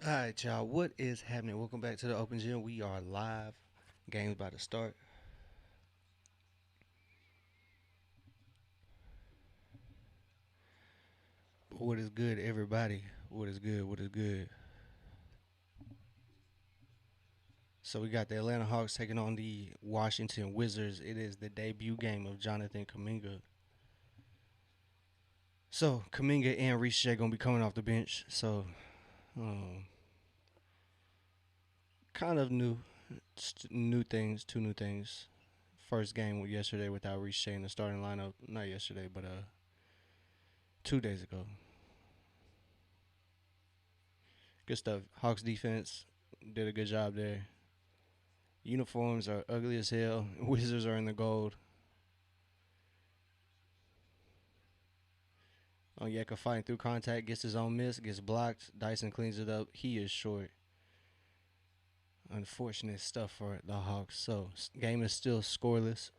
All right, y'all. What is happening? Welcome back to the Open Gym. We are live. Game's about to start. What is good, everybody? What is good? What is good? So we got the Atlanta Hawks taking on the Washington Wizards. It is the debut game of Jonathan Kuminga. So Kuminga and Reece Shea gonna be coming off the bench. So um, kind of new, new things. Two new things. First game yesterday without Reece Shea in the starting lineup. Not yesterday, but 2 days ago. Good stuff. Hawks defense did a good job there. Uniforms are ugly as hell. Wizards are in the gold. Onyeka fighting through contact, gets his own miss, gets blocked. Dyson cleans it up. He is short. Unfortunate stuff for the Hawks. So game is still scoreless.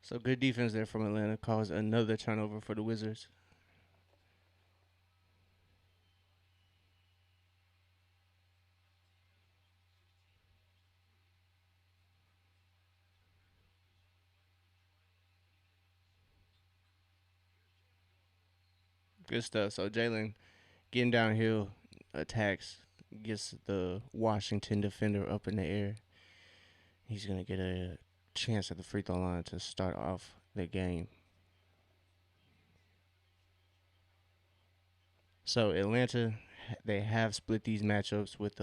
So good defense there from Atlanta caused another turnover for the Wizards. Good stuff. So Jalen getting downhill, attacks, gets the Washington defender up in the air. He's gonna get a chance at the free throw line to start off the game. So Atlanta, they have split these matchups with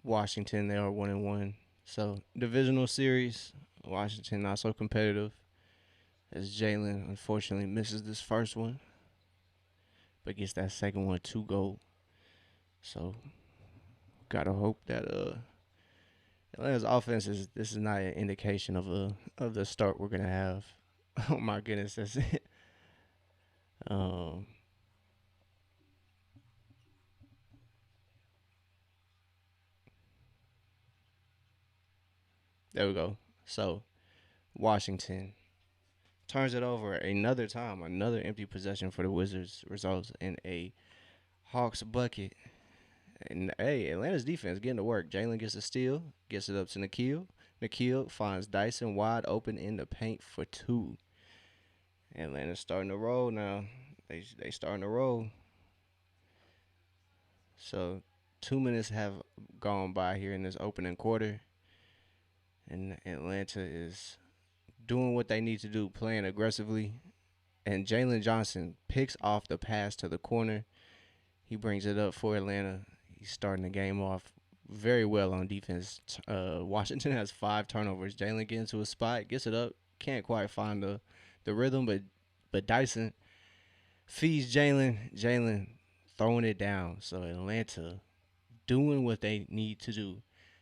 Washington. They are 1-1. So divisional series, Washington not so competitive as Jalen unfortunately misses this first one, but gets that second one to go. So gotta hope that Atlanta's offense is this is not an indication of the start we're gonna have. Oh my goodness, that's it. Um, there we go. So Washington turns it over another time. Another empty possession for the Wizards results in a Hawks bucket. And hey, Atlanta's defense getting to work. Jalen gets a steal, gets it up to Nikhil. Nikhil finds Dyson wide open in the paint for two. Atlanta's starting to roll now. They starting to roll. So 2 minutes have gone by here in this opening quarter, and Atlanta is doing what they need to do, playing aggressively. And Jalen Johnson picks off the pass to the corner. He brings it up for Atlanta. He's starting the game off very well on defense. Washington has 5 turnovers. Jalen gets into a spot, gets it up, can't quite find the rhythm, but Dyson feeds Jalen. Jalen throwing it down. So Atlanta doing what they need to do.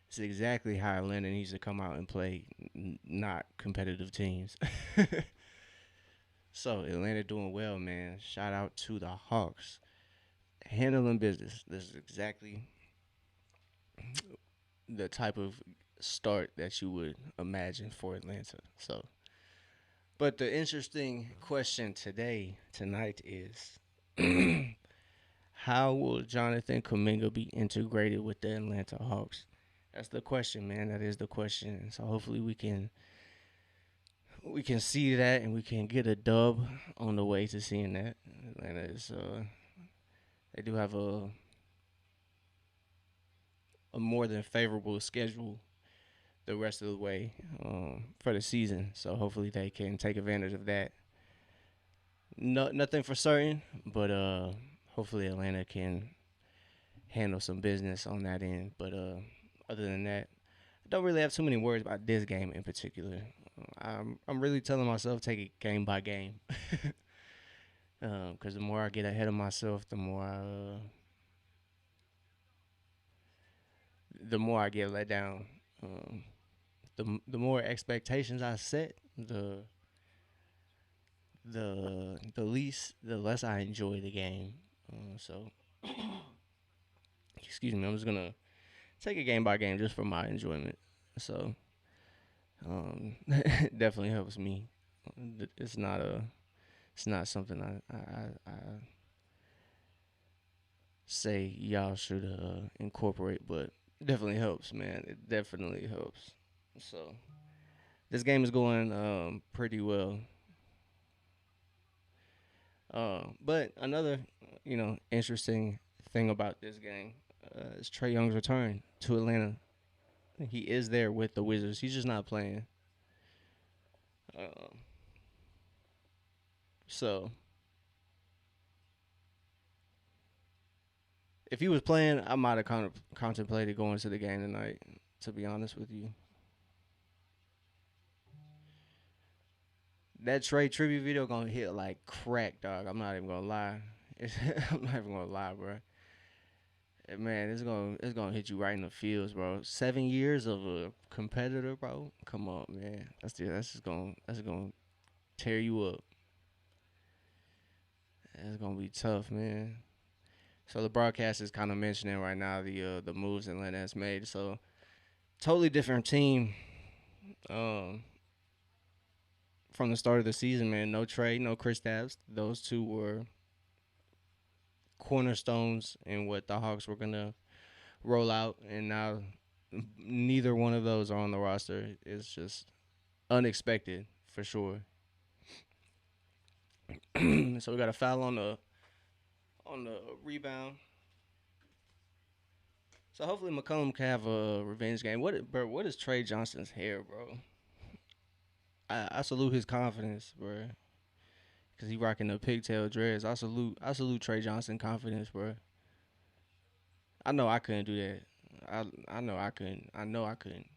It's exactly how Atlanta needs to come out and play, not competitive teams. So Atlanta doing well, man. Shout out to the Hawks. Handling business. This is exactly the type of start that you would imagine for Atlanta. So, but the interesting question tonight is how will Jonathan Kuminga be integrated with the Atlanta Hawks? That's the question, man. That is the question. So hopefully we can see that and we can get a dub on the way to seeing that. Atlanta is they do have a more than favorable schedule the rest of the way for the season. So hopefully they can take advantage of that. No, nothing for certain, but hopefully Atlanta can handle some business on that end. But other than that, I don't really have too many worries about this game in particular. I'm really telling myself take it game by game, because the more I get ahead of myself, the more I get let down. Um, the more expectations I set, the less I enjoy the game. So excuse me, I'm just gonna take it game by game just for my enjoyment. So Definitely helps me. It's not a it's not something I say y'all should incorporate, but it definitely helps, man. It definitely helps. So this game is going pretty well. But another interesting thing about this game is Trey Young's return to Atlanta. He is there with the Wizards. He's just not playing. Um, so if he was playing, I might have contemplated going to the game tonight. To be honest with you, that Trey tribute video gonna hit like crack, dog. I'm not even gonna lie. I'm not even gonna lie, bro. Man, it's gonna hit you right in the feels, bro. 7 years of a competitor, bro. Come on, man. That's just gonna tear you up. It's gonna be tough, man. So the broadcast is kind of mentioning right now the moves Atlanta has made. So totally different team um, from the start of the season, man. No Trey, no Chris Kristaps. Those two were cornerstones in what the Hawks were gonna roll out, and now neither one of those are on the roster. It's just unexpected for sure. So we got a foul on the rebound. So hopefully McCollum can have a revenge game. What is Trey Johnson's hair, bro? I salute his confidence, bro. Cause he rocking the pigtail dreads. I salute Trey Johnson confidence, bro. I know I couldn't do that. I know I couldn't. I know I couldn't.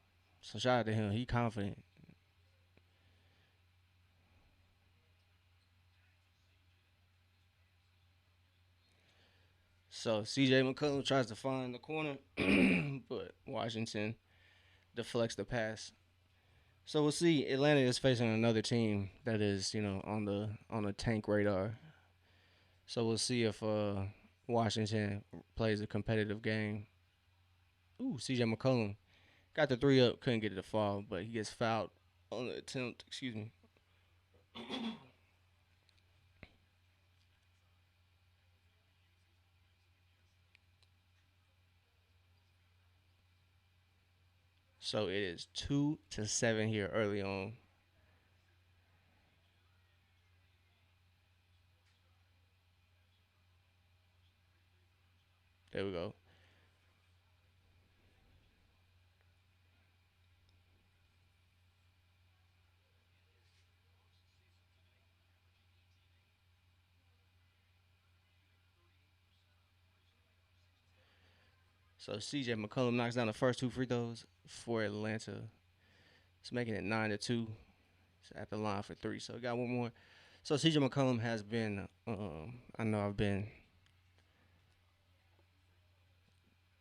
So shout out to him. He confident. So CJ McCollum tries to find the corner, but Washington deflects the pass. So we'll see. Atlanta is facing another team that is, on the tank radar. So we'll see if Washington plays a competitive game. Ooh, CJ McCollum got the three up, couldn't get it to fall, but he gets fouled on the attempt. Excuse me. So it is 2-7 here early on. There we go. So CJ McCollum knocks down the first two free throws for Atlanta. It's making it 9-2. It's at the line for three. So we got one more. So CJ McCollum has been. I know I've been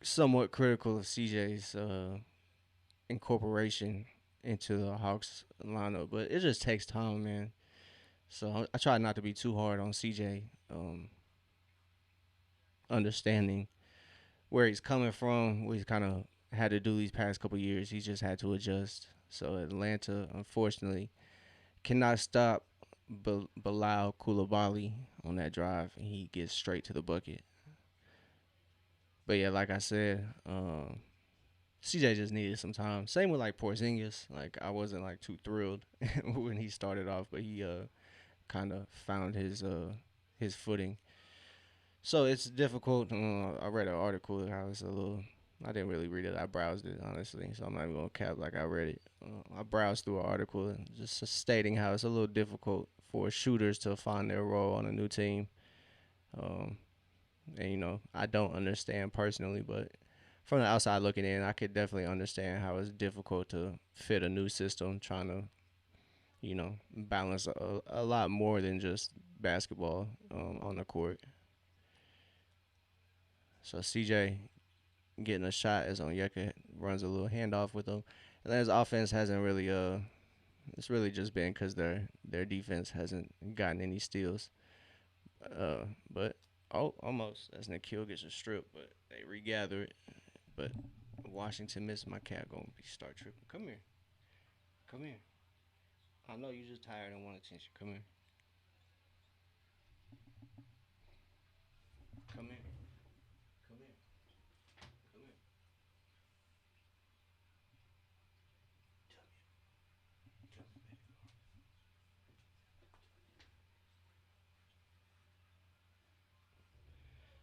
somewhat critical of CJ's incorporation into the Hawks lineup, but it just takes time, man. So I try not to be too hard on CJ. Understanding where he's coming from, what he's kind of had to do these past couple years. He's just had to adjust. So Atlanta, unfortunately, cannot stop Bilal Koulibaly on that drive, and he gets straight to the bucket. But yeah, like I said, CJ just needed some time. Same with like Porzingis. Like I wasn't like too thrilled when he started off, but he kind of found his footing. So it's difficult. I read an article how it's a little. I didn't really read it. I browsed it honestly, so I'm not even gonna cap like I read it. I browsed through an article just stating how it's a little difficult for shooters to find their role on a new team. Um, and I don't understand personally, but from the outside looking in, I could definitely understand how it's difficult to fit a new system, trying to balance a lot more than just basketball on the court. So CJ getting a shot as Onyeka runs a little handoff with him. Atlanta's offense hasn't really it's really just been because their defense hasn't gotten any steals. But almost as Nikhil gets a strip, but they regather it. But Washington missed my cat gonna be start tripping. Come here, Come here. I know you just tired and want attention. Come here. Come here. Come here. Come here. Come here.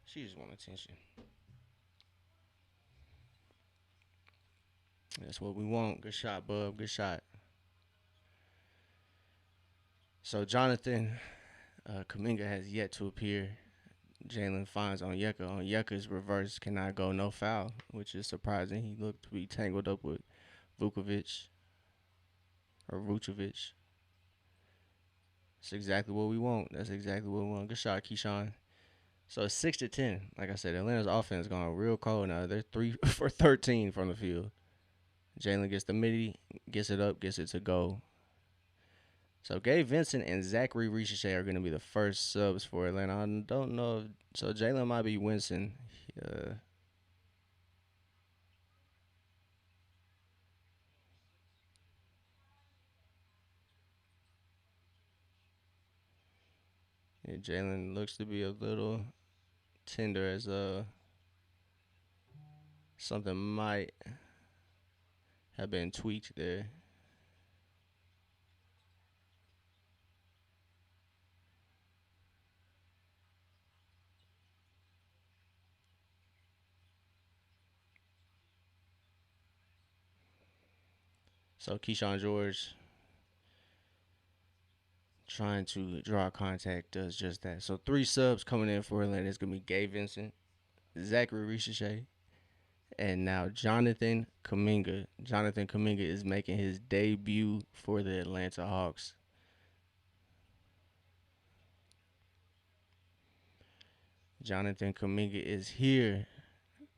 She just want attention. That's what we want. Good shot, bub. Good shot. So Jonathan Kaminga has yet to appear. Jalen finds Onyeka. Onyeka's reverse cannot go no foul, which is surprising. He looked to be tangled up with Vukovic or Vucevic. That's exactly what we want. That's exactly what we want. Good shot, Keyshawn. So it's 6-10. Like I said, Atlanta's offense gone real cold now. They're 3 for 13 from the field. Jalen gets the midi, gets it up, gets it to go. So Gabe Vincent and Zachary Ricochet are going to be the first subs for Atlanta. I don't know if so. Jalen might be Winston. Uh, yeah, Jalen looks to be a little tender as something might have been tweaked there. So Keyshawn George trying to draw contact does just that. So three subs coming in for Atlanta. It's gonna be Gabe Vincent, Zachary Ricochet, and now Jonathan Kaminga. Jonathan Kaminga is making his debut for the Atlanta Hawks. Jonathan Kaminga is here.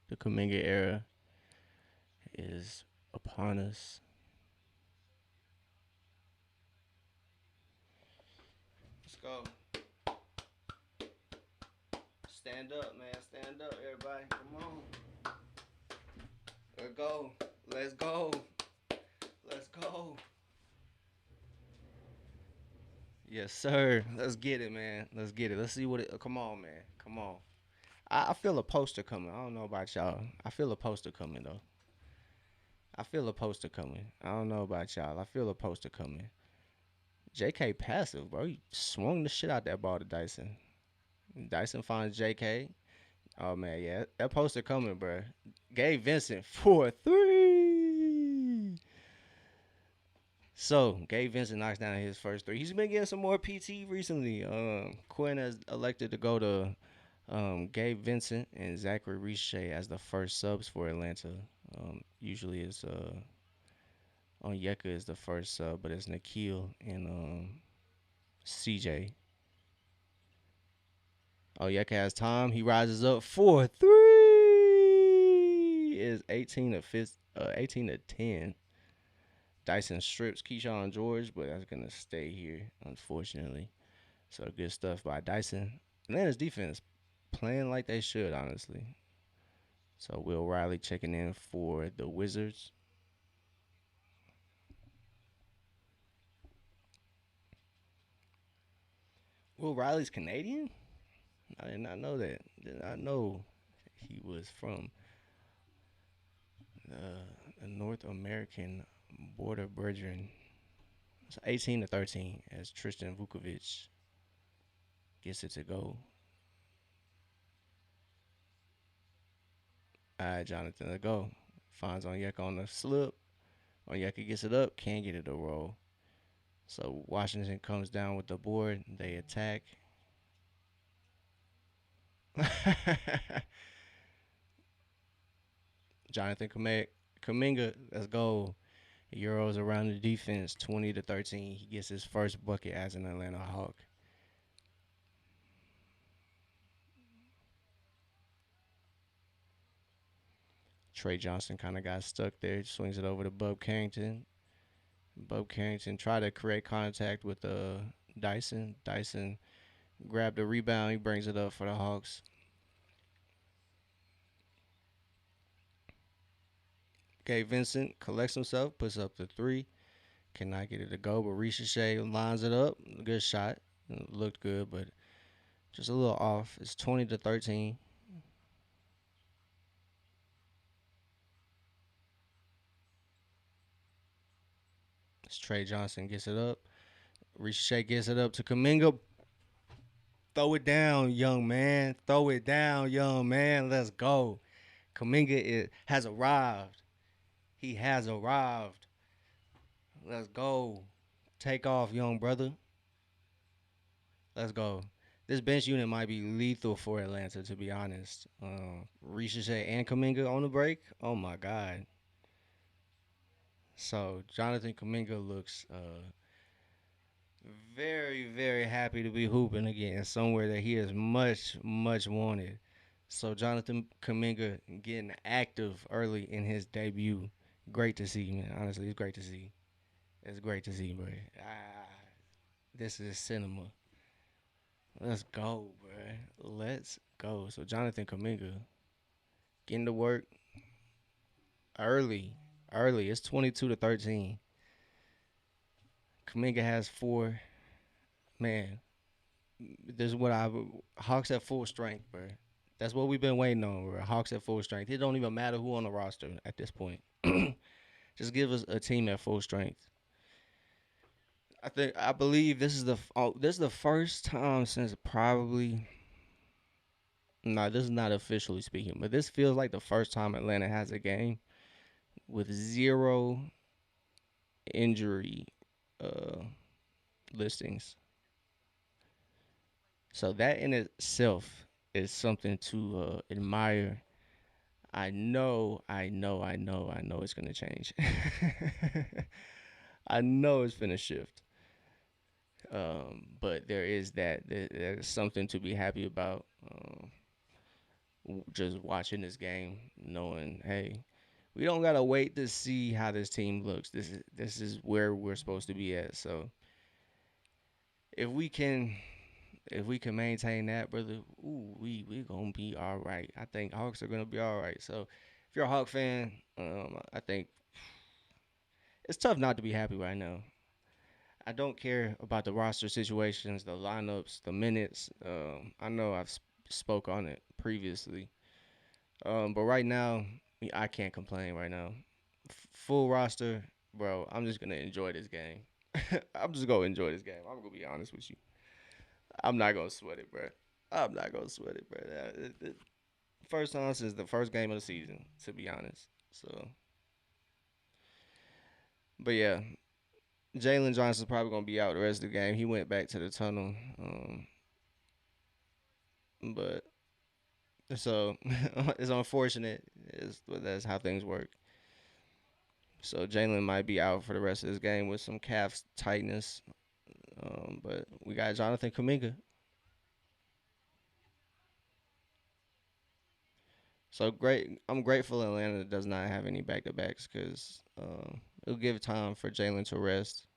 The Kaminga era is upon us. Let's go. Stand up, man. Stand up, everybody. Come on. Let's go. Let's go. Let's go. Yes, sir. Let's get it, man. Let's get it. Let's see what it. Come on, man. Come on. I feel a poster coming. I don't know about y'all. I feel a poster coming though. I feel a poster coming. I don't know about y'all. I feel a poster coming. JK passive, bro. He swung the shit out that ball to Dyson. Dyson finds JK. Oh man, yeah, that poster coming, bro. Gabe Vincent for three. So Gabe Vincent knocks down his first three. He's been getting some more PT recently. Quinn has elected to go to Gabe Vincent and Zachary Ricochet as the first subs for Atlanta. Usually it's Onyeka is the first sub, but it's Nikhil and CJ. Onyeka has time. He rises up for three. Is 18 to 10. Dyson strips Keyshawn George, but that's gonna stay here, unfortunately. So good stuff by Dyson. Atlanta's defense playing like they should, honestly. So Will Riley checking in for the Wizards. Will Riley's Canadian? I did not know that. Did not know he was from the North American border brethren. It's 18 to 13 as Tristan Vukovic gets it to go. All right, Jonathan, let's go. Finds Onyeka on the slip. Onyeka gets it up, can't get it to roll. So Washington comes down with the board. They attack. Jonathan Kaminga, let's go. Euros around the defense, 20 to 13. He gets his first bucket as an Atlanta Hawk. Trey Johnson kind of got stuck there. Swings it over to Bub Carrington. Bub Carrington tried to create contact with Dyson. Dyson grabbed the rebound. He brings it up for the Hawks. Okay, Vincent collects himself, puts up the three. Cannot get it to go, but Ricochet lines it up. Good shot. Looked good, but just a little off. It's 20-13. It's Trey Johnson gets it up. Ricochet gets it up to Kaminga. Throw it down, young man. Throw it down, young man. Let's go. Has arrived. He has arrived. Let's go. Take off, young brother. Let's go. This bench unit might be lethal for Atlanta, to be honest. Ricochet and Kaminga on the break. Oh my God. So Jonathan Kaminga looks very, very happy to be hooping again somewhere that he is much, much wanted. So Jonathan Kaminga getting active early in his debut. Great to see, man. Honestly, it's great to see. It's great to see, bro. This is cinema. Let's go, bro. Let's go. So Jonathan Kaminga getting to work early. Early. It's 22-13. Kaminga has four. Man, this is what I Hawks at full strength, bro. That's what we've been waiting on, bro. Hawks at full strength. It don't even matter who on the roster at this point. Just give us a team at full strength. I believe this is the first time since probably no, this is not officially speaking, but this feels like the first time Atlanta has a game with zero injury uh, listings. So that in itself is something to admire. I know it's gonna change. I know it's gonna shift. But there is that. There's something to be happy about. Just watching this game, knowing, hey, we don't gotta wait to see how this team looks. This is where we're supposed to be at. So if we can if we can maintain that, brother, we gonna be all right. I think Hawks are gonna be all right. So if you're a Hawk fan, I think it's tough not to be happy right now. I don't care about the roster situations, the lineups, the minutes. I know spoke on it previously, but right now I can't complain. Right now, full roster, bro. I'm just gonna enjoy this game. I'm just gonna enjoy this game. I'm gonna be honest with you. I'm not gonna sweat it, bro. I'm not gonna sweat it, bro. First time since the first game of the season, to be honest. So, but yeah, Jalen Johnson's probably gonna be out the rest of the game. He went back to the tunnel, but so it's unfortunate. But that's how things work. So Jalen might be out for the rest of this game with some calf tightness. But we got Jonathan Kaminga. So great. I'm grateful Atlanta does not have any back to backs because it'll give time for Jalen to rest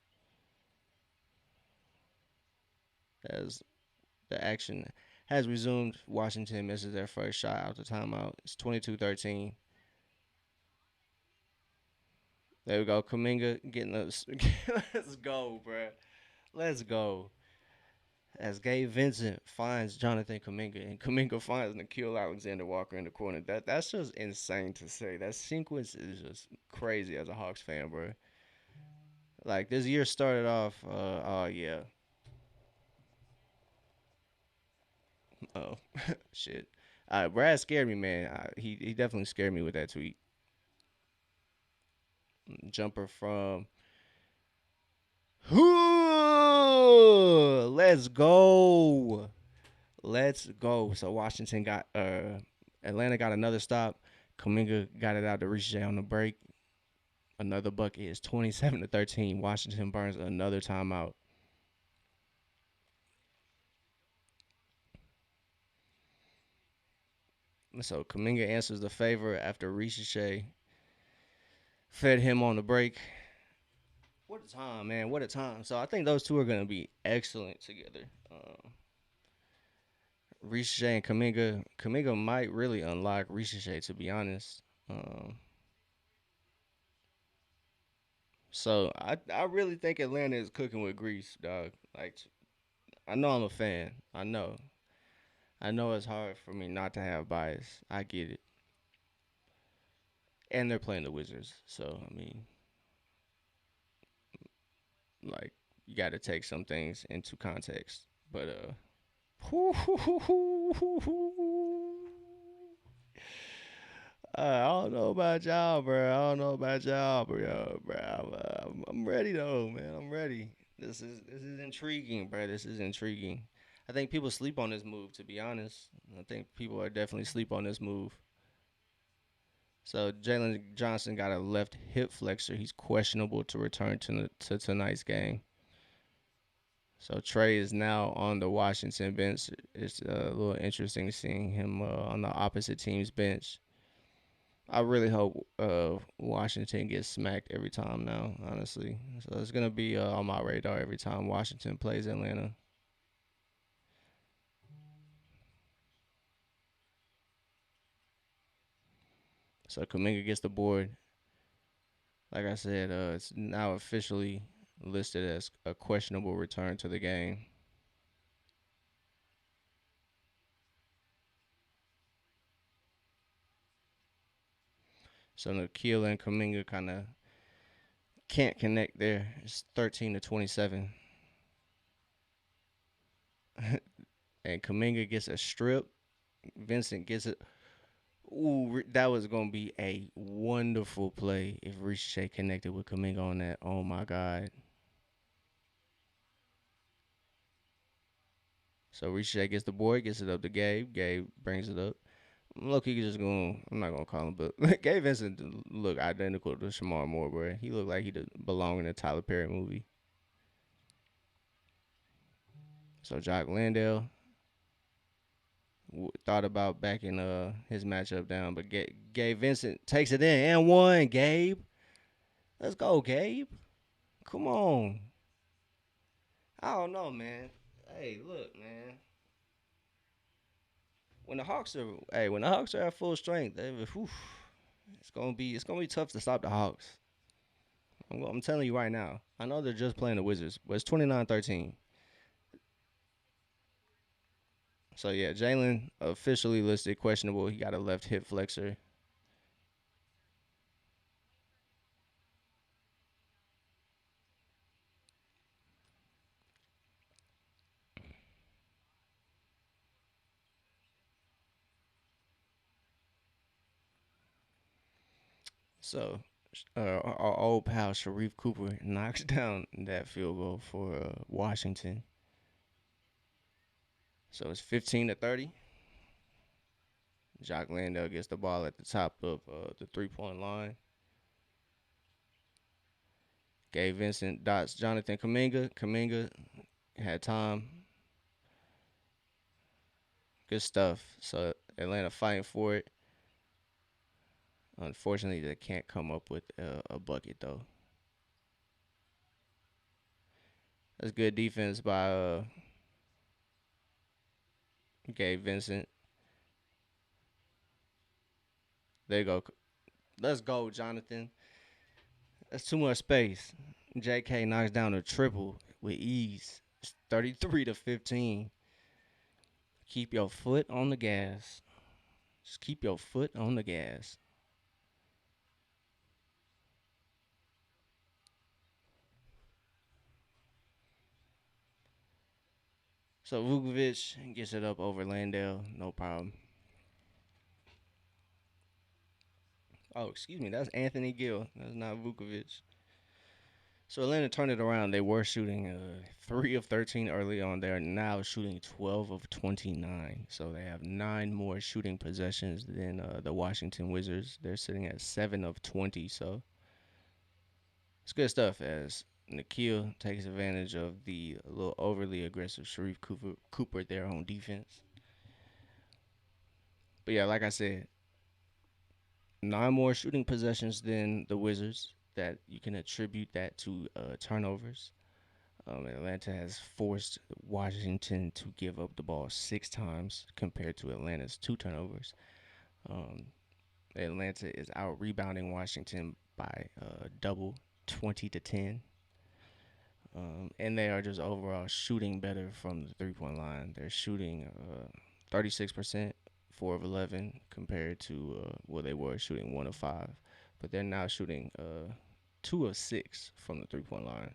as the action has resumed. Washington misses their first shot out the timeout. It's 22-13. There we go. Kaminga getting us. Let's go, bro. Let's go. As Gabe Vincent finds Jonathan Kaminga and Kaminga finds Nikhil Alexander Walker in the corner. That's just insane to say. That sequence is just crazy as a Hawks fan, bro. Like this year started off. Oh yeah. Oh shit. Brad scared me, man. He definitely scared me with that tweet. Jumper from. Let's go. Let's go. So Washington got Atlanta got another stop. Kaminga got it out to Ricochet on the break. Another bucket is 27-13. Washington burns another timeout. So Kaminga answers the favor after Ricochet fed him on the break. What a time, man! What a time. So I think those two are gonna be excellent together. Ricochet and Kaminga. Kaminga might really unlock Ricochet, to be honest. So I really think Atlanta is cooking with grease, dog. Like I know I'm a fan. I know it's hard for me not to have bias. I get it. And they're playing the Wizards, so I mean, like you got to take some things into context. But I don't know about y'all, bro. I don't know about y'all, bro. I'm ready though, man. I'm ready. This is intriguing, bro. This is intriguing. I think people sleep on this move. To be honest, I think people are definitely sleep on this move. So Jalen Johnson got a left hip flexor. He's questionable to return to tonight's game. So Trey is now on the Washington bench. It's a little interesting seeing him on the opposite team's bench. I really hope Washington gets smacked every time now, honestly. So it's gonna be on my radar every time Washington plays Atlanta. So Kaminga gets the board. Like I said, it's now officially listed as a questionable return to the game. So Nikhil and Kaminga kind of can't connect there. It's 13-27, and Kaminga gets a strip. Vincent gets it. Ooh, that was gonna be a wonderful play if Ricochet connected with Kaminga on that. Oh my god! So Ricochet gets the board, gets it up to Gabe. Gabe brings it up. Look, he just going. I'm not gonna call him, but Gabe Vincent look identical to Shamar Moore, bro. He looked like he belong in a Tyler Perry movie. So Jock Landale thought about backing his matchup down, but Gabe Vincent takes it in and one. Gabe, let's go, Gabe. Come on. I don't know, man. Hey, look, man. When the Hawks are at full strength, it's gonna be tough to stop the Hawks. I'm telling you right now. I know they're just playing the Wizards, but it's 29-13. So yeah, Jalen officially listed questionable. He got a left hip flexor. So our old pal Sharif Cooper knocks down that field goal for Washington. So it's 15-30. Jock Landale gets the ball at the top of the 3-point line. Gabe Vincent dots Jonathan Kaminga. Kaminga had time. Good stuff. So Atlanta fighting for it. Unfortunately, they can't come up with a bucket though. That's good defense by Gabe Vincent. There you go. Let's go, Jonathan. That's too much space. JK knocks down a triple with ease. It's 33-15. Keep your foot on the gas. Just keep your foot on the gas. So Vukovic gets it up over Landale. No problem. Oh, excuse me. That's Anthony Gill. That's not Vukovic. So Atlanta turned it around. They were shooting 3 of 13 early on. They're now shooting 12 of 29. So they have 9 more shooting possessions than the Washington Wizards. They're sitting at 7 of 20. So it's good stuff as Nikhil takes advantage of the little overly aggressive Sharif Cooper there on defense. But yeah, like I said, 9 more shooting possessions than the Wizards that you can attribute that to turnovers. Atlanta has forced Washington to give up the ball 6 times compared to Atlanta's 2 turnovers. Um, Atlanta is out rebounding Washington by double 20-10. And they are just overall shooting better from the 3 point line. They're shooting 36%, 4 of 11, compared to they were shooting 1 of 5, but they're now shooting 2 of 6 from the 3 point line.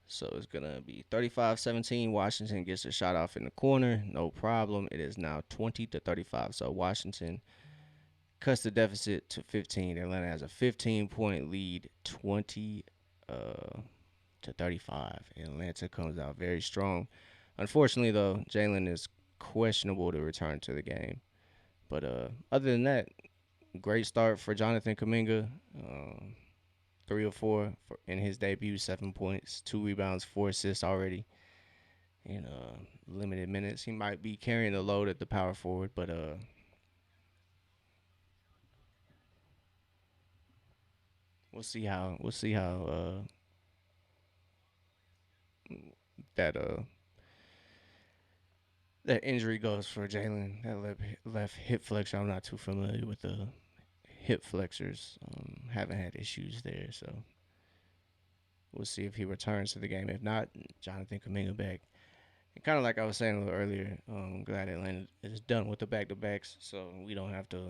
So it's gonna be 35-17. Washington gets a shot off in the corner, no problem. It is now 20-35. So Washington cuts the deficit to 15. Atlanta has a 15-point lead, 20 to 35. Atlanta comes out very strong. Unfortunately, though, Jalen is questionable to return to the game. But other than that, great start for Jonathan Kuminga. 3 of 4 in his debut, 7 points, 2 rebounds, 4 assists already in limited minutes. He might be carrying the load at the power forward, but we'll see how that that injury goes for Jalen. That left hip flexor. I'm not too familiar with the hip flexors. Haven't had issues there, so we'll see if he returns to the game. If not, Jonathan Kuminga back. And kind of like I was saying a little earlier, I'm glad Atlanta is done with the back to backs, so we don't have to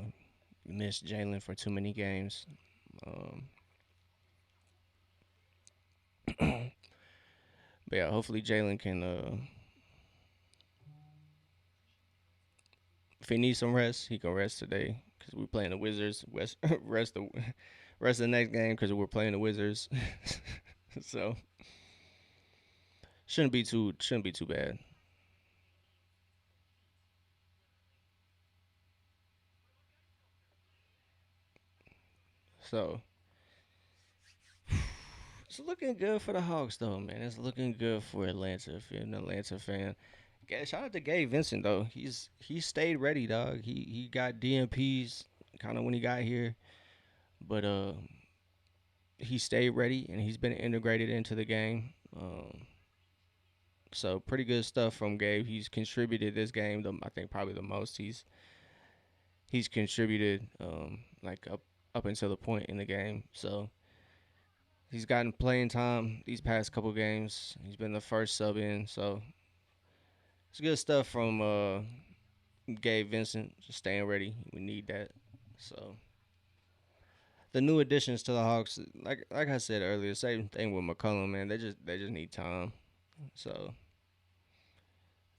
miss Jalen for too many games. Um, but yeah, hopefully Jalen can. If he needs some rest, he can rest today because we're playing the Wizards. Rest the next game because we're playing the Wizards. So shouldn't be too bad. So it's looking good for the Hawks though, man. It's looking good for Atlanta. If you're an Atlanta fan, shout out to Gabe Vincent though. He stayed ready, dog. He got DMPs kind of when he got here, but he stayed ready and he's been integrated into the game. So pretty good stuff from Gabe. He's contributed this game. I think probably the most he's contributed like up until the point in the game. So he's gotten playing time these past couple games. He's been the first sub in. So it's good stuff from Gabe Vincent. Just staying ready. We need that. So the new additions to the Hawks, like I said earlier, same thing with McCollum, man. They just need time. So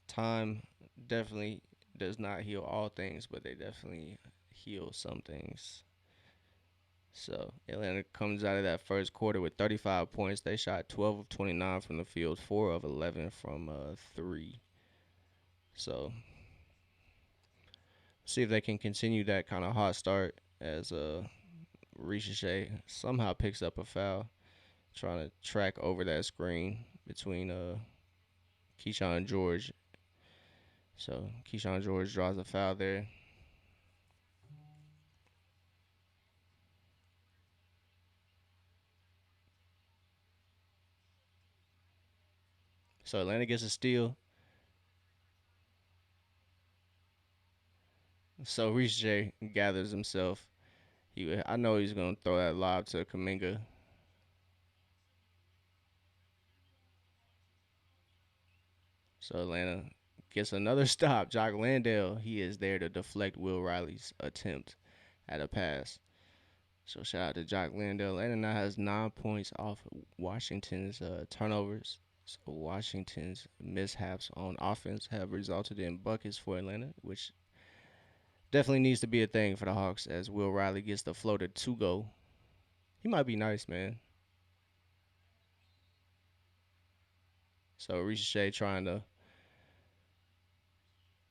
time definitely does not heal all things, but they definitely heal some things. So Atlanta comes out of that first quarter with 35 points. They shot 12 of 29 from the field, 4 of 11 from three. So see if they can continue that kind of hot start as Ricochet somehow picks up a foul, trying to track over that screen between Keyshawn George. So Keyshawn George draws a foul there. So Atlanta gets a steal. So Ricochet gathers himself. I know he's gonna throw that lob to Kaminga. So Atlanta gets another stop. Jock Landale, he is there to deflect Will Riley's attempt at a pass. So shout out to Jock Landale. Atlanta now has 9 points off Washington's turnovers. So Washington's mishaps on offense have resulted in buckets for Atlanta, which definitely needs to be a thing for the Hawks as Will Riley gets the floater to go. He might be nice, man. So Ricochet trying to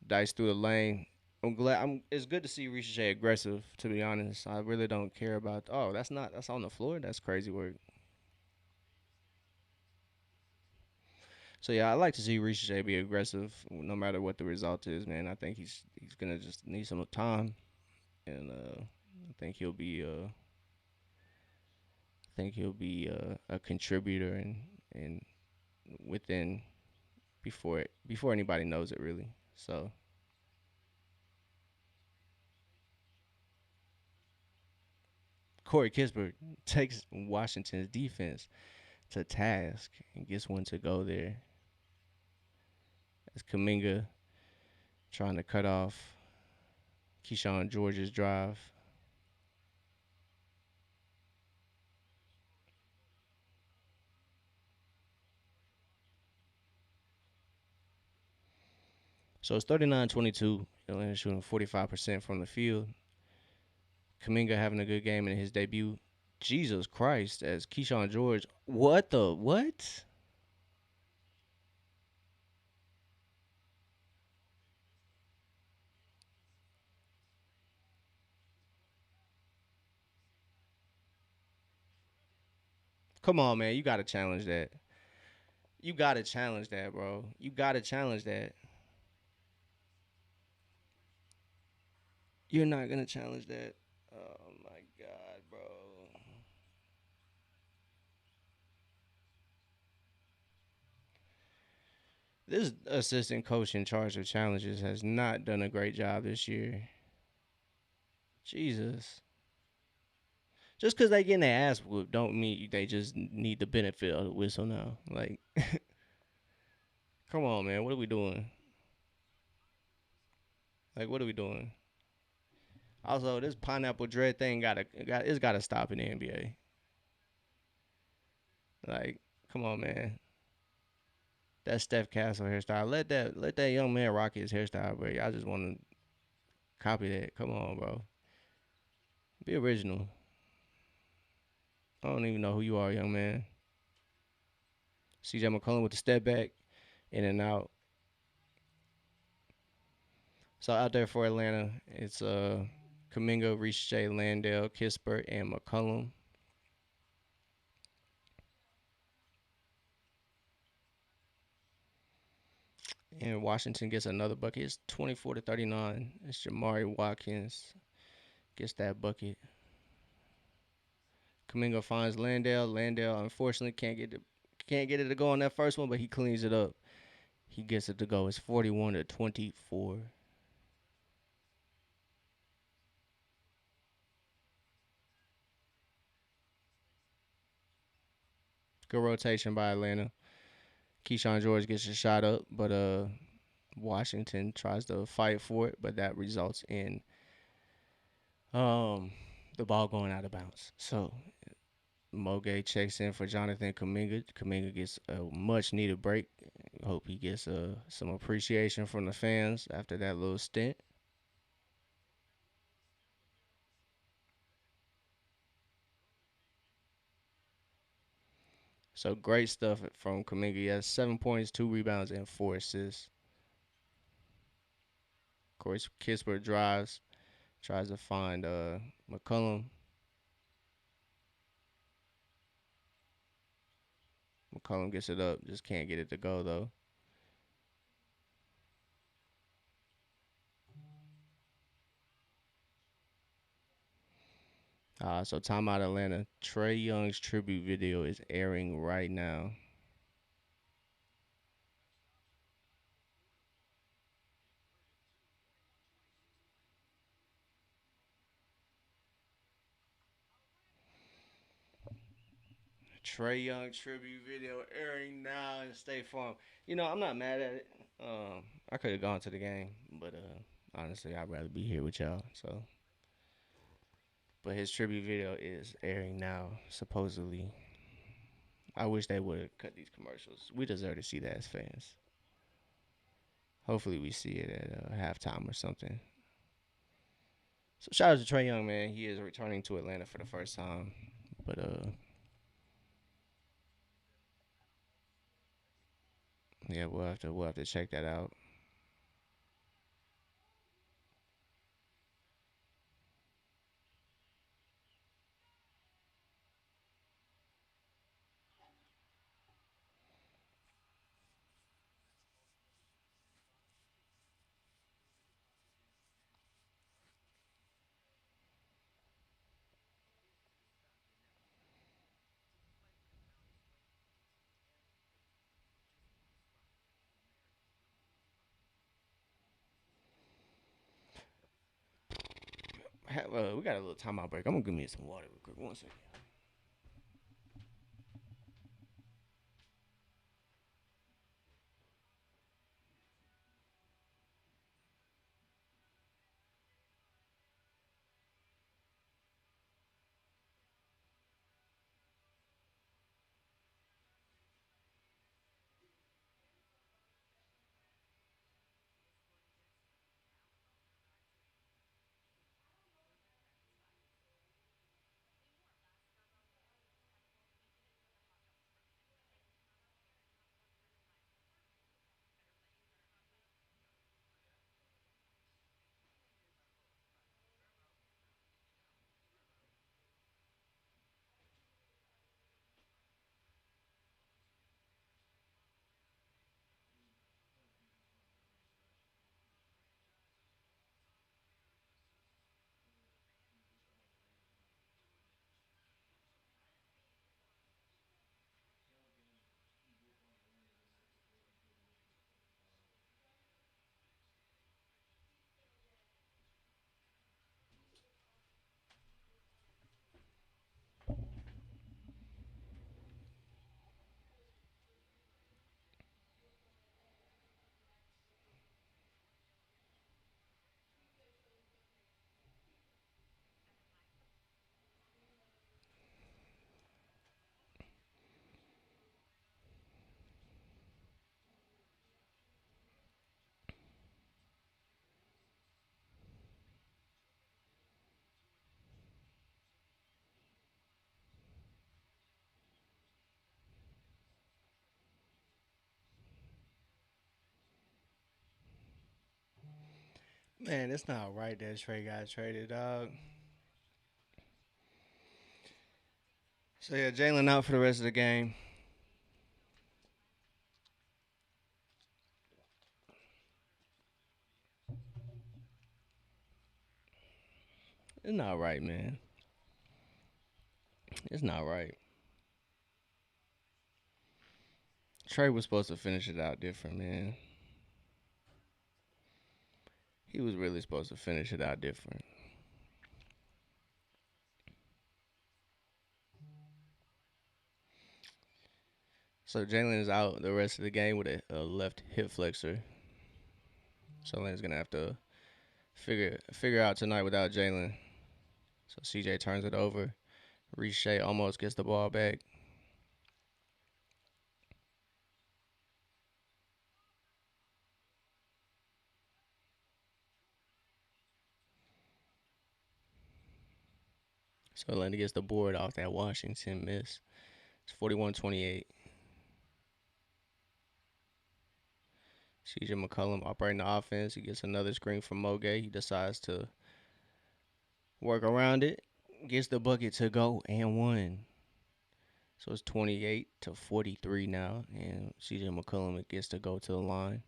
dice through the lane. I'm glad. It's good to see Ricochet aggressive. To be honest, I really don't care about. Oh, that's on the floor. That's crazy work. So yeah, I like to see Ricochet be aggressive, no matter what the result is. Man, I think he's gonna just need some time, and I think he'll be a contributor and within before anybody knows it really. So Corey Kispert takes Washington's defense to task and gets one to go there. As Kaminga trying to cut off Keyshawn George's drive. So it's 39-22. Atlanta shooting 45% from the field. Kaminga having a good game in his debut. Jesus Christ, as Keyshawn George. What the what? Come on, man. You gotta challenge that. You gotta challenge that, bro. You gotta challenge that. You're not gonna challenge that. Oh my god, bro. This assistant coach in charge of challenges has not done a great job this year. Jesus. Just because they getting their ass whooped don't mean they just need the benefit of the whistle now. Like, come on, man. What are we doing? Like, what are we doing? Also, this pineapple dread thing it's gotta stop in the NBA. Like, come on, man. That Steph Castle hairstyle. Let that young man rock his hairstyle, bro. Y'all just want to copy that. Come on, bro. Be original. I don't even know who you are, young man. CJ McCollum with the step back, in and out. So out there for Atlanta, it's Kaminga, Riche, Landale, Kispert, and McCollum. And Washington gets another bucket. It's 24-39. It's Jamari Watkins gets that bucket. Kaminga finds Landale. Landale unfortunately can't get it to go on that first one, but he cleans it up. He gets it to go. It's 41-24. Good rotation by Atlanta. Keyshawn George gets a shot up, but Washington tries to fight for it, but that results in um the ball going out of bounds. So Moge checks in for Jonathan Kaminga. Kaminga gets a much needed break. Hope he gets some appreciation from the fans after that little stint. So great stuff from Kaminga. He has 7 points, 2 rebounds, and 4 assists. Of course, Kispert drives, tries to find McCollum. McCollum gets it up, just can't get it to go though. So timeout Atlanta. Trae Young's tribute video is airing right now. Trae Young tribute video airing now in State Farm. I'm not mad at it. I could have gone to the game, but honestly, I'd rather be here with y'all. So, but his tribute video is airing now, supposedly. I wish they would have cut these commercials. We deserve to see that as fans. Hopefully, we see it at halftime or something. So, shout out to Trae Young, man. He is returning to Atlanta for the first time, but yeah, we'll have to check that out. We got a little timeout break. I'm gonna give me some water real quick. One second. Man, it's not right that Trey got traded, dog. So yeah, Jalen out for the rest of the game. It's not right, man. It's not right. Trey was supposed to finish it out different, man. He was really supposed to finish it out different. So Jalen is out the rest of the game with a left hip flexor. So Lane's gonna have to figure out tonight without Jalen. So CJ turns it over. Riche almost gets the ball back. So Atlanta gets the board off that Washington miss. It's 41-28. CJ McCollum operating the offense. He gets another screen from Moge. He decides to work around it. Gets the bucket to go and one. So it's 28-43 now. And CJ McCollum gets to go to the line.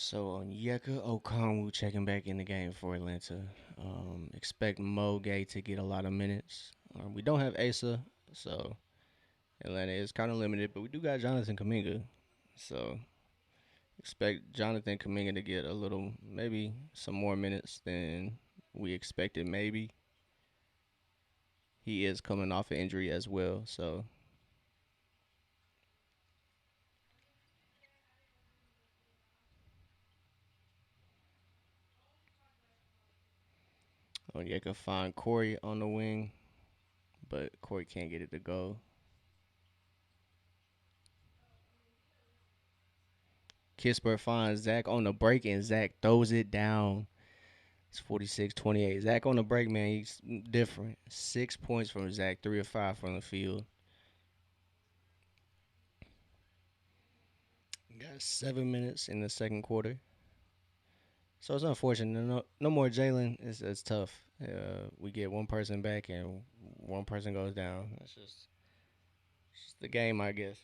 So Onyeka Okongwu checking back in the game for Atlanta. Expect Mo Gay to get a lot of minutes. We don't have Asa, so Atlanta is kind of limited, but we do got Jonathan Kaminga. So expect Jonathan Kaminga to get a little, maybe some more minutes than we expected. Maybe he is coming off an injury as well. So Onyeka find Corey on the wing, but Corey can't get it to go. Kispert finds Zach on the break, and Zach throws it down. It's 46-28. Zach on the break, man, he's different. 6 points from Zach, 3 of 5 from the field. Got 7 minutes in the second quarter. So it's unfortunate. No more Jalen. It's tough. We get one person back and one person goes down. It's just the game, I guess.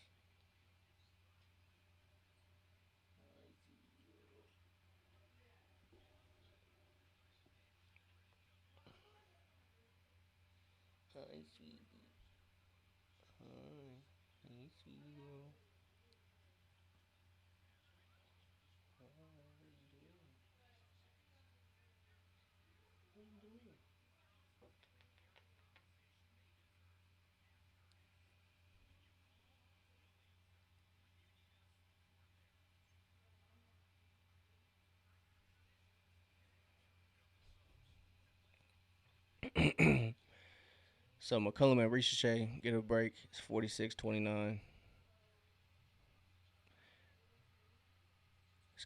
So McCollum and Ricochet get a break. It's 46-29.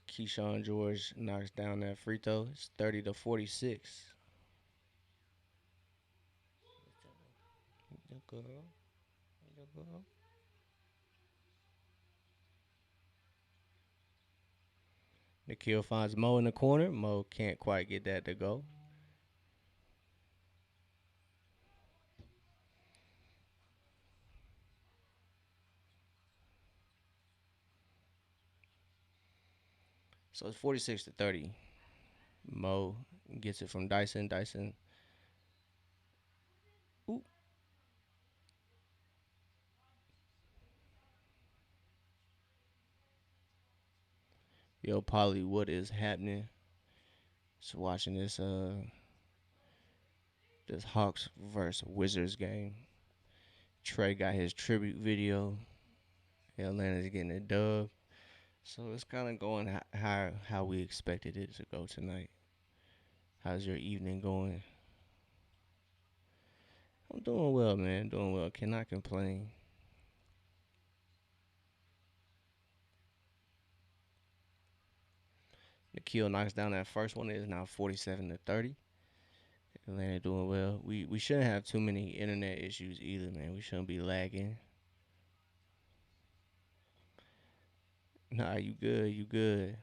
Keyshawn George knocks down that free throw. It's 30-46. Good girl. Good girl. Nikhil finds Mo in the corner. Mo can't quite get that to go. So it's 46-30. Mo gets it from Dyson. Dyson. Ooh. Yo, Polly, what is happening? Just watching this Hawks versus Wizards game. Trey got his tribute video. Atlanta's getting a dub. So it's kind of going how we expected it to go tonight. How's your evening going? I'm doing well, man. Doing well. Cannot complain. Nikhil knocks down that first one. It is now 47-30. Atlanta doing well. We shouldn't have too many internet issues either, man. We shouldn't be lagging. Nah, you good. You good.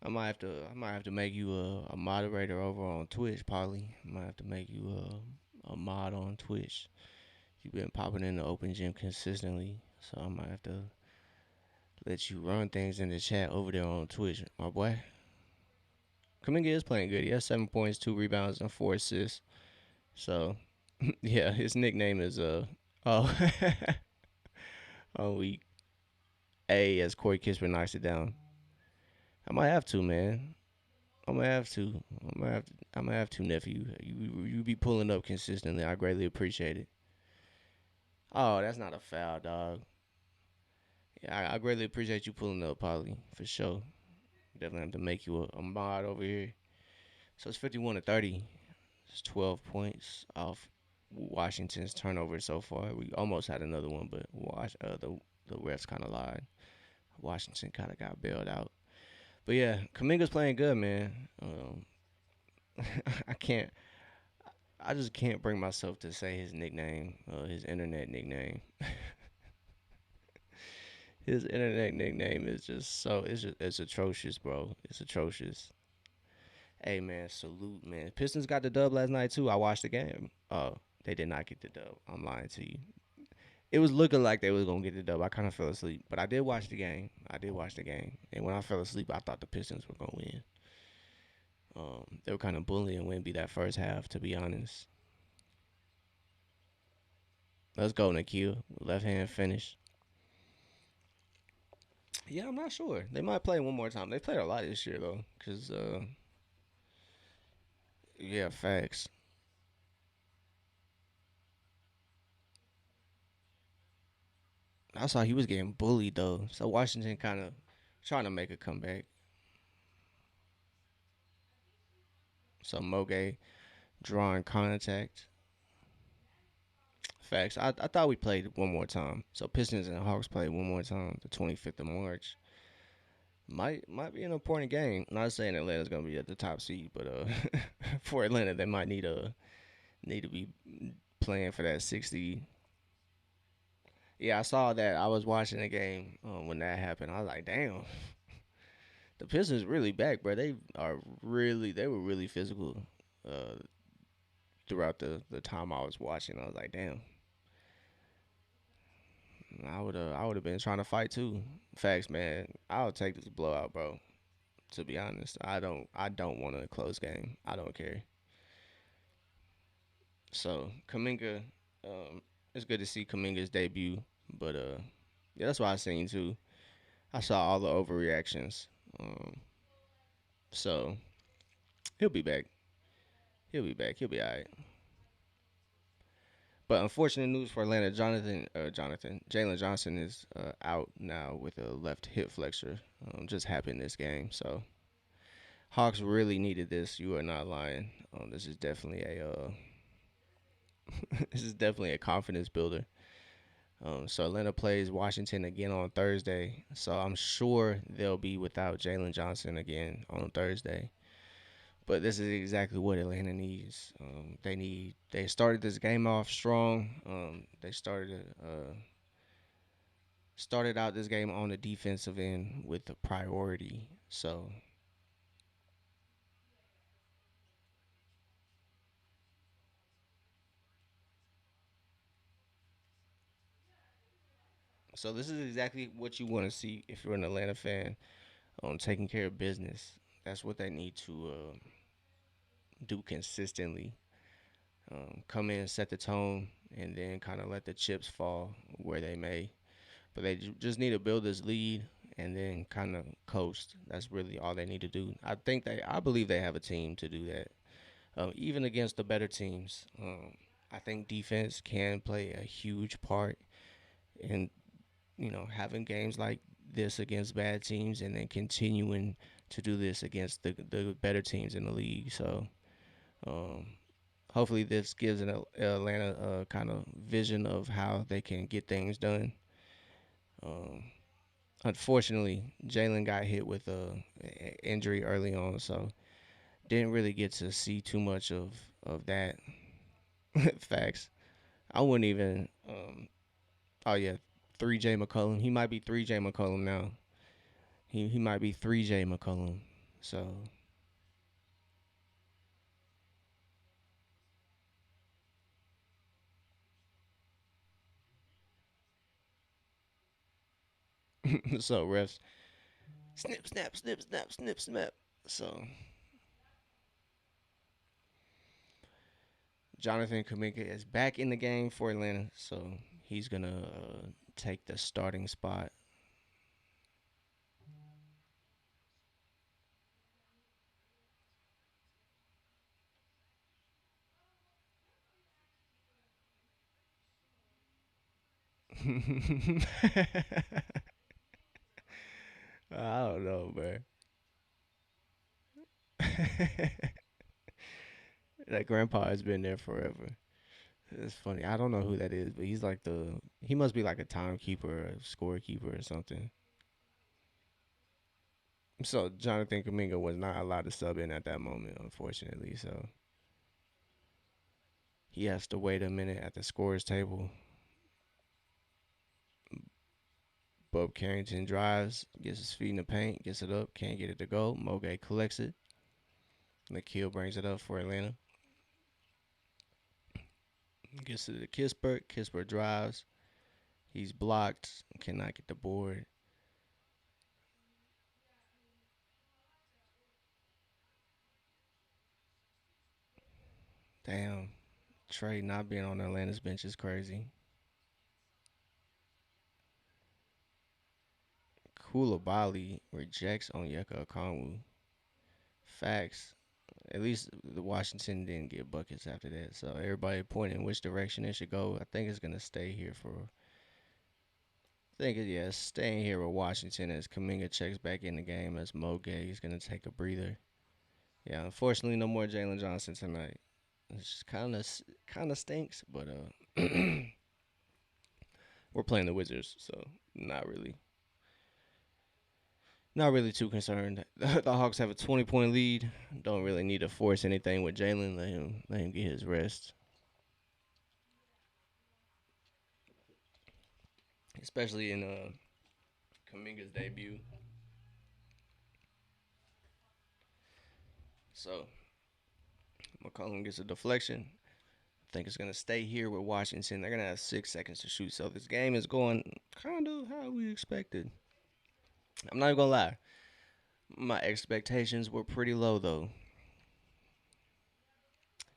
I might have to make you a moderator over on Twitch, Polly. I might have to make you a mod on Twitch. You've been popping in the open gym consistently, so I might have to let you run things in the chat over there on Twitch, my boy. Kuminga is playing good. He has 7 points, 2 rebounds, and 4 assists. So, yeah, his nickname is oh oh we A as Corey Kispert knocks it down. I might have to, man. I'm gonna have to. I'm gonna have to, nephew. You be pulling up consistently. I greatly appreciate it. Oh, that's not a foul, dog. Yeah, I greatly appreciate you pulling up, Polly, for sure. Definitely have to make you a mod over here. So it's 51-30. It's 12 points off Washington's turnover so far. We almost had another one, but the refs kind of lied. Washington kind of got bailed out. But yeah, Kaminga's playing good, man. I can't. I just can't bring myself to say his nickname, his internet nickname. His internet nickname is just so it's atrocious, bro. It's atrocious. Hey man, salute man. Pistons got the dub last night too. I watched the game. They did not get the dub. I'm lying to you. It was looking like they was gonna get the dub. I kind of fell asleep, but I did watch the game. And when I fell asleep, I thought the Pistons were gonna win. They were kind of bullying Wemby that first half, to be honest. Let's go, Nikhil. Left hand finish. Yeah, I'm not sure. They might play one more time. They played a lot this year though, cause yeah, facts. I saw he was getting bullied though, so Washington kind of trying to make a comeback. So Moge drawing contact. Facts. I thought we played one more time. So Pistons and Hawks played one more time, the 25th of March. Might be an important game. Not saying Atlanta's gonna be at the top seed, but for Atlanta they might need to be playing for that 60. Yeah, I saw that. I was watching the game when that happened. I was like, damn, the Pistons really back, bro. They were really physical uh, throughout the time I was watching. I was like, damn, I would have been trying to fight too. Facts, man. I'll take this blowout, bro. To be honest, I don't want a close game. I don't care. So Kaminga, it's good to see Kaminga's debut, but yeah, that's what I seen too. I saw all the overreactions. Um, so he'll be back. He'll be back. He'll be all right. But unfortunate news for Atlanta, Jalen Johnson is out now with a left hip flexor. Just happened this game, so Hawks really needed this. You are not lying. This is definitely a this is definitely a confidence builder. So Atlanta plays Washington again on Thursday. So I'm sure they'll be without Jalen Johnson again on Thursday. But this is exactly what Atlanta needs. They started this game off strong. They started out this game on the defensive end with a priority. So this is exactly what you want to see if you're an Atlanta fan. Taking care of business. That's what they need to do consistently. Come in, set the tone, and then kind of let the chips fall where they may. But they just need to build this lead and then kind of coast. That's really all they need to do. I believe they have a team to do that. Even against the better teams, I think defense can play a huge part in having games like this against bad teams and then continuing to do this against the better teams in the league. So um, hopefully this gives an Atlanta kind of vision of how they can get things done. Um, Unfortunately, Jalen got hit with a injury early on, so didn't really get to see too much of that. Facts. I wouldn't even. Oh yeah, 3J McCollum. He might be 3J McCollum now. He might be 3J McCollum. So so refs snip snap snip snap snip snap. So Jonathan Kaminga is back in the game for Atlanta. So he's gonna take the starting spot. I don't know, man. That grandpa has been there forever. It's funny. I don't know who that is, but he must be like a timekeeper or a scorekeeper or something. So Jonathan Kaminga was not allowed to sub in at that moment, unfortunately. So he has to wait a minute at the scores table. Bub Carrington drives, gets his feet in the paint, gets it up, can't get it to go. Moge collects it. Nikhil brings it up for Atlanta. Gets it to Kispert. Kispert drives. He's blocked. Cannot get the board. Damn. Trey not being on Atlanta's bench is crazy. Koulibaly rejects Onyeka Okongwu. Facts. At least the Washington didn't get buckets after that. So everybody pointing which direction it should go. I think it's gonna stay here for. I think it yes, staying here with Washington as Kaminga checks back in the game as Mo Gay is gonna take a breather. Yeah, unfortunately, no more Jalen Johnson tonight. It's kind of stinks, but we're playing the Wizards, so not really, not really too concerned. The Hawks have a 20-point lead. Don't really need to force anything with Jalen. Let him get his rest, especially in Kaminga's debut. So McCollum gets a deflection. I think it's gonna stay here with Washington. They're gonna have 6 seconds to shoot. So this game is going kind of how we expected. I'm not even gonna lie. My expectations were pretty low though.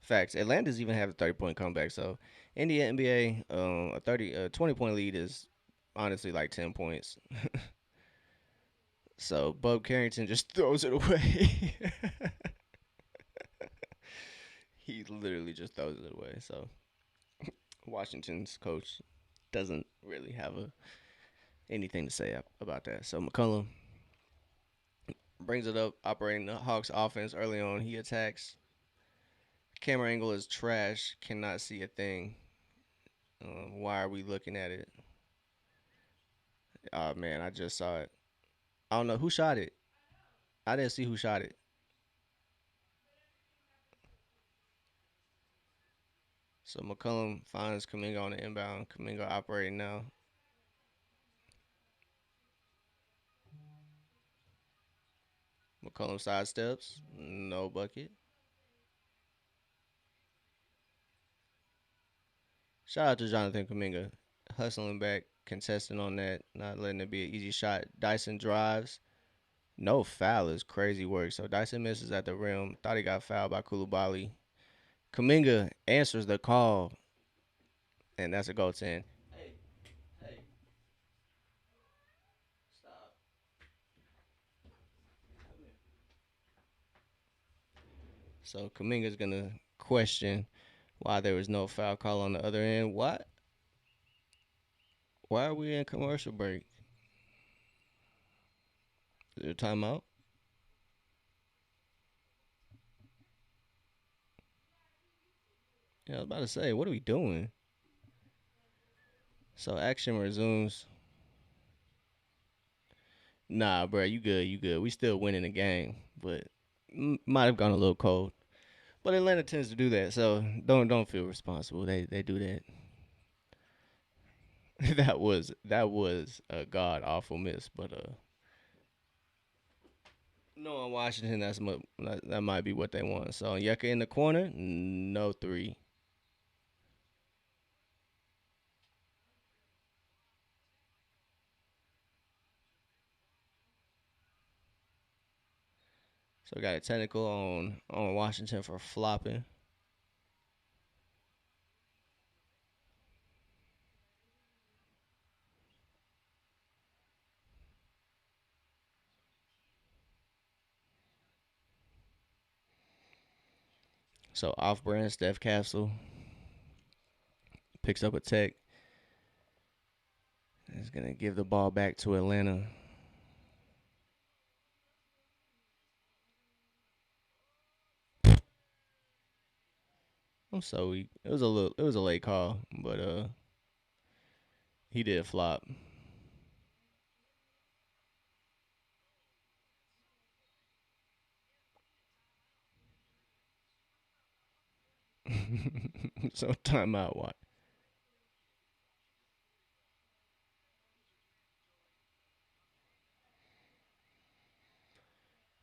Facts. Atlanta's even have a 30-point comeback. So in the NBA, a 20-point lead is honestly like 10 points. So Bub Carrington just throws it away. He literally just throws it away. So Washington's coach doesn't really have anything to say about that. So McCollum Brings it up, operating the Hawks offense early on. He attacks. Camera angle is trash. Cannot see a thing. Why are we looking at it? Oh man, I just saw it. I don't know who shot it. I didn't see who shot it. So McCollum finds Kaminga on the inbound. Kaminga operating now. McCollum sidesteps. No bucket. Shout out to Jonathan Kaminga. Hustling back, contesting on that, not letting it be an easy shot. Dyson drives. No foul is crazy work. So Dyson misses at the rim. Thought he got fouled by Koulibaly. Kaminga answers the call, and that's a goal 10. Hey, hey, stop. So Kaminga's gonna question why there was no foul call on the other end. Why are we in commercial break? Is there a timeout? Yeah, I was about to say, what are we doing? So action resumes. Nah, bro, you good, you good. We still winning the game, but might have gone a little cold. But Atlanta tends to do that, so don't feel responsible. They do that. that was a god awful miss, but no on Washington, that might be what they want. So Yucca in the corner, no three. So we got a technical on Washington for flopping. So off brand Steph Castle picks up a tech. Is gonna give the ball back to Atlanta. I'm so weak. It was a late call, but he did flop. So timeout. What?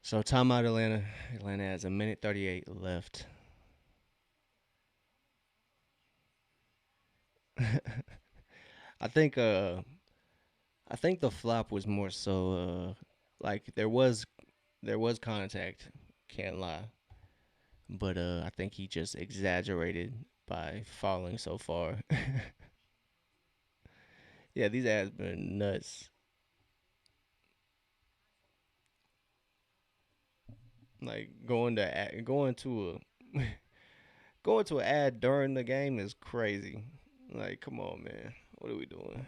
So timeout Atlanta. Atlanta has a minute 38 left. I think I think the flop was more so like there was contact, can't lie. But I think he just exaggerated by falling so far. Yeah, these ads been nuts. Like going to a going to an ad during the game is crazy. Like, come on, man. What are we doing?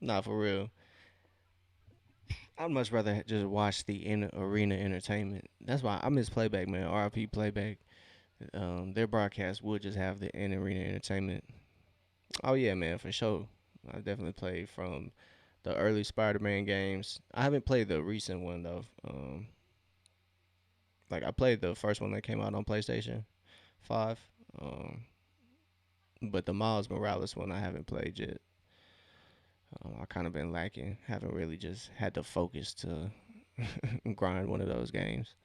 Not for real. I'd much rather just watch the in arena entertainment. That's why I miss playback, man. RIP playback. Their broadcast would just have the in arena entertainment. Oh yeah, man, for sure. I definitely played from the early Spider-Man games. I haven't played the recent one though. Like I played the first one that came out on PlayStation 5. Um, but the Miles Morales one I haven't played yet. I kind of been lacking. Haven't really just had the focus to grind one of those games.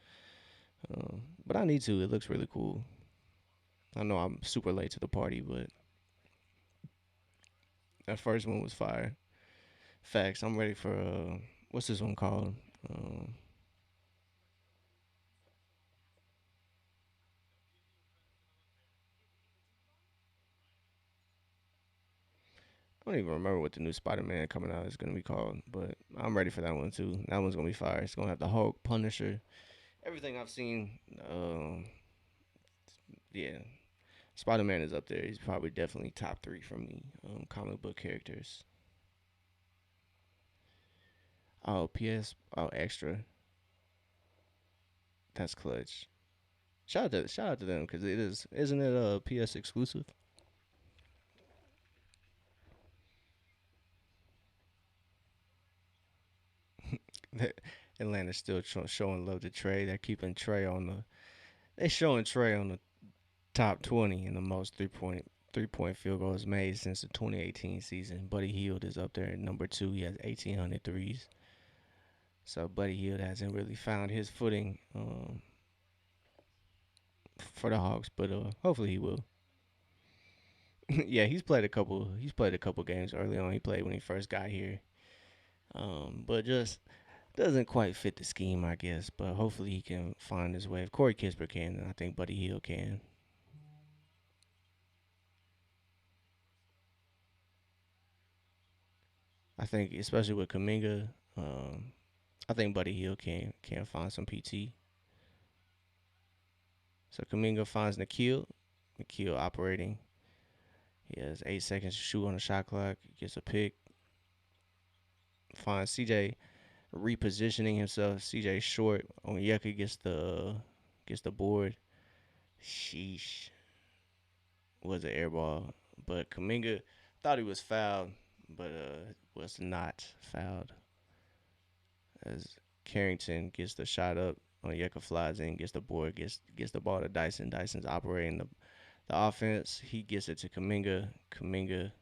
But I need to. It looks really cool. I know I'm super late to the party, but that first one was fire. Facts. I'm ready for what's this one called? Um, I don't even remember what the new Spider-Man coming out is gonna be called, but I'm ready for that one too. That one's gonna be fire. It's gonna have the Hulk, Punisher, everything I've seen. Yeah, Spider Man is up there. He's probably definitely top three for me. Comic book characters. Oh, PS. Oh, extra. That's clutch. Shout out to them because it is. Isn't it a PS exclusive? Atlanta's still showing love to Trey. They're keeping Trey on the. They showing Trey on the top 20 in the most 3-point field goals made since the 2018 season. Buddy Hield is up there at number two. He has 1,800 threes. So Buddy Hield hasn't really found his footing for the Hawks, but hopefully he will. Yeah, he's played a couple. He's played a couple games early on. He played when he first got here, but just doesn't quite fit the scheme, I guess. But hopefully he can find his way. If Corey Kispert can, then I think Buddy Hield can. I think especially with Kaminga, I think Buddy Hield can find some PT. So Kaminga finds Nikhil. Nikhil operating. He has 8 seconds to shoot on the shot clock. Gets a pick. Finds CJ repositioning himself. CJ short. Onyeka gets the board. Sheesh. Was an air ball. But Kaminga thought he was fouled, but was not fouled. As Carrington gets the shot up, Onyeka flies in, gets the board, gets the ball to Dyson. Dyson's operating the offense. He gets it to Kaminga. Kaminga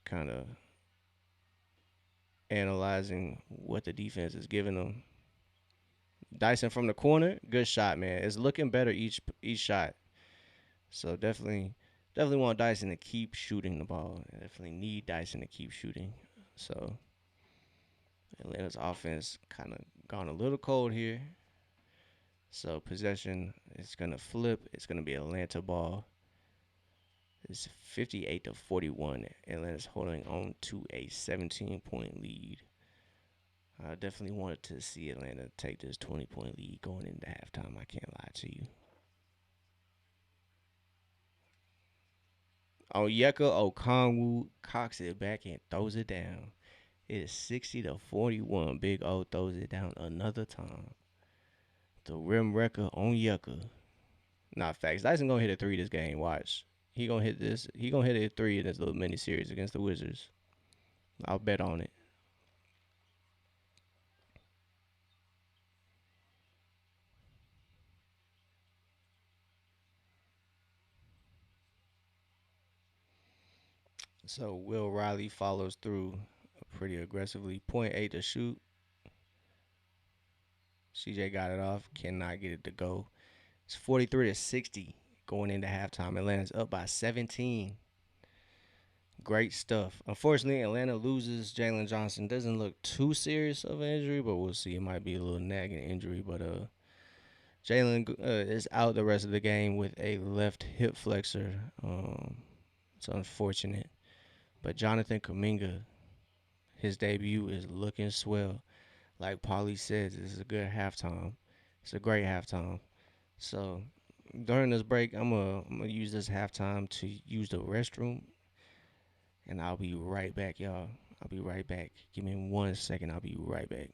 kind of analyzing what the defense is giving them. Dyson from the corner, good shot, man. It's looking better each shot. So definitely want Dyson to keep shooting the ball. I definitely need Dyson to keep shooting. So Atlanta's offense kind of gone a little cold here. So possession is gonna flip. It's gonna be Atlanta ball. It's 58-41. Atlanta's holding on to a 17-point lead. I definitely wanted to see Atlanta take this 20-point lead going into halftime. I can't lie to you. Onyeka Okongwu cocks it back and throws it down. It is 60-41. Big O throws it down another time. The rim wrecker Onyeka. Not facts. Dyson gonna hit a three this game. Watch. He gonna hit this. He gonna hit a three in this little mini series against the Wizards. I'll bet on it. So Will Riley follows through pretty aggressively. Point eight to shoot. CJ got it off. Cannot get it to go. It's 43-60 going into halftime. Atlanta's up by 17. Great stuff. Unfortunately, Atlanta loses. Jalen Johnson doesn't look too serious of an injury, but we'll see. It might be a little nagging injury, but Jalen is out the rest of the game with a left hip flexor. It's unfortunate, but Jonathan Kaminga, his debut is looking swell. Like Paulie says, this is a good halftime. It's a great halftime. So during this break, I'm gonna use this halftime to use the restroom, and I'll be right back, y'all. I'll be right back. Give me 1 second. I'll be right back.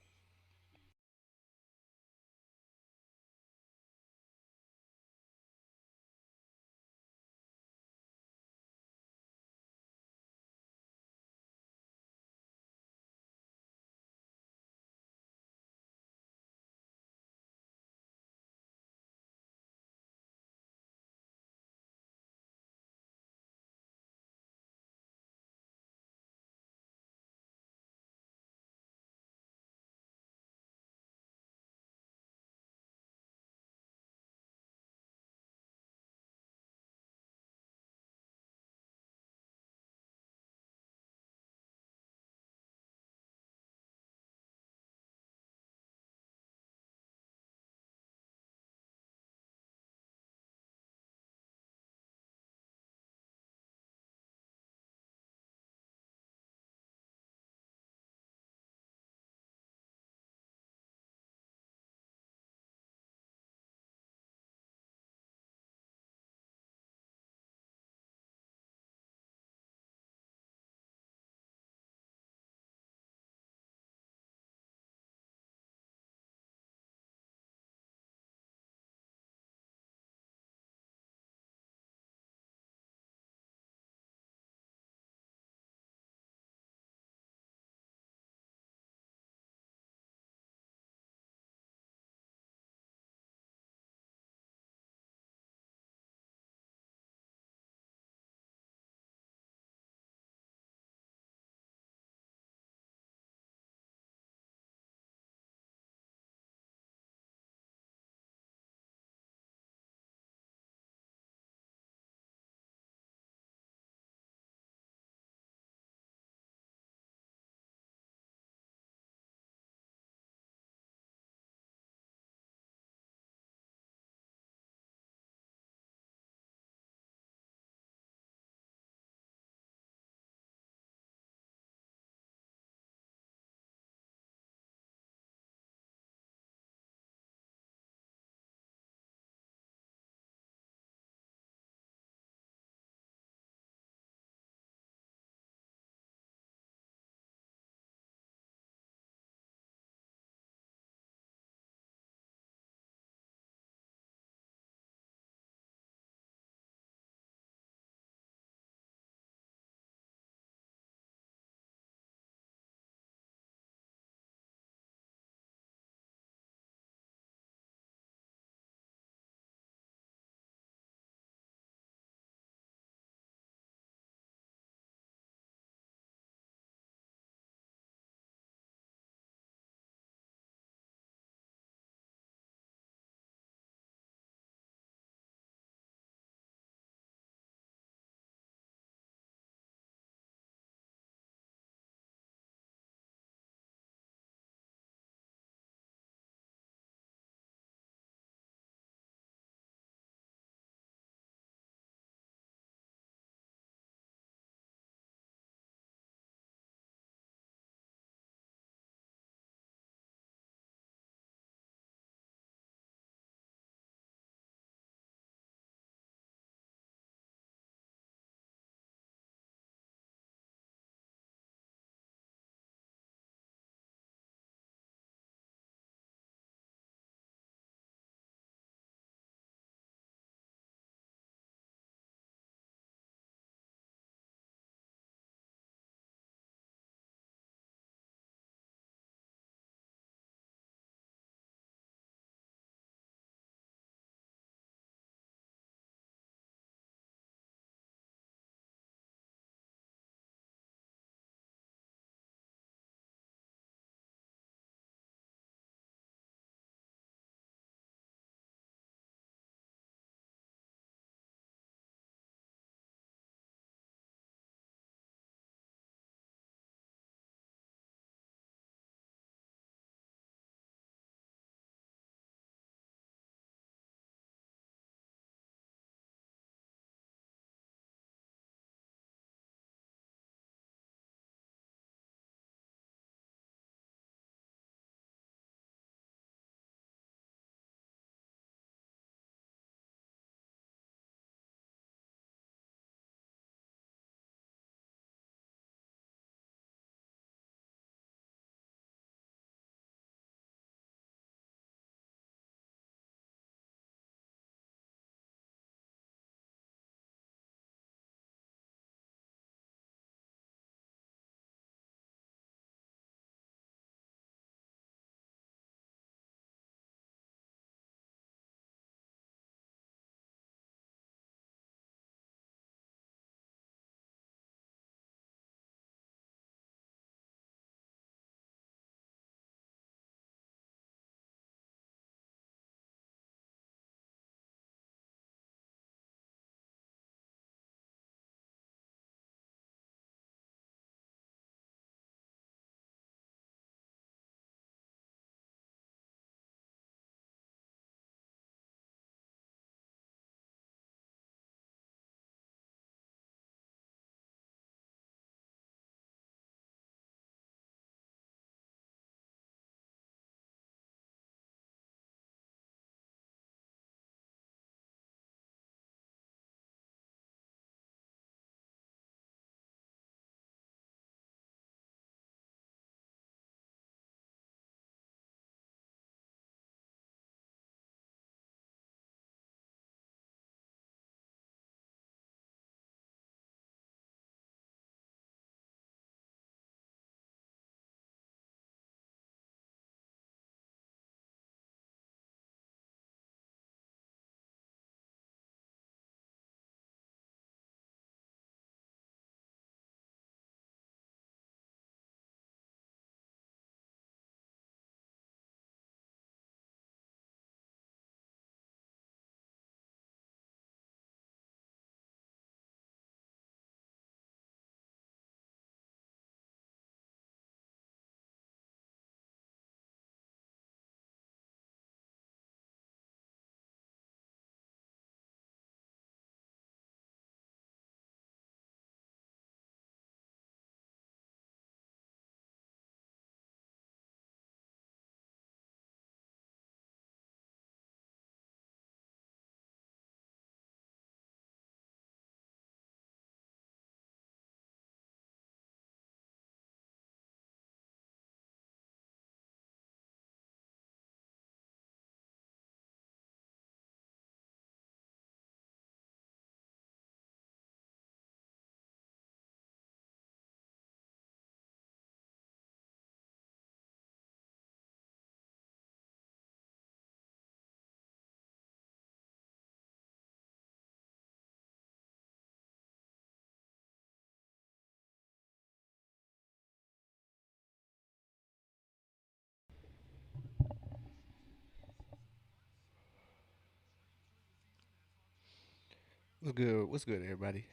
What's good? What's good, everybody?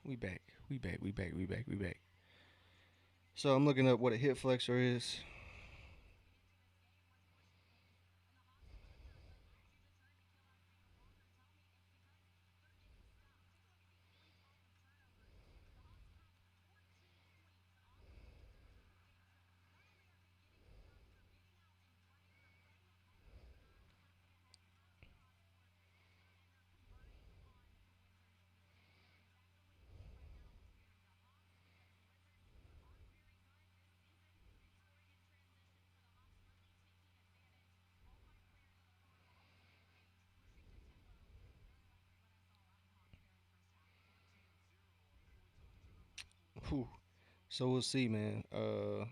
We back. We back. We back. We back. We back. So I'm looking up what a hip flexor is. Whew. So we'll see, man. A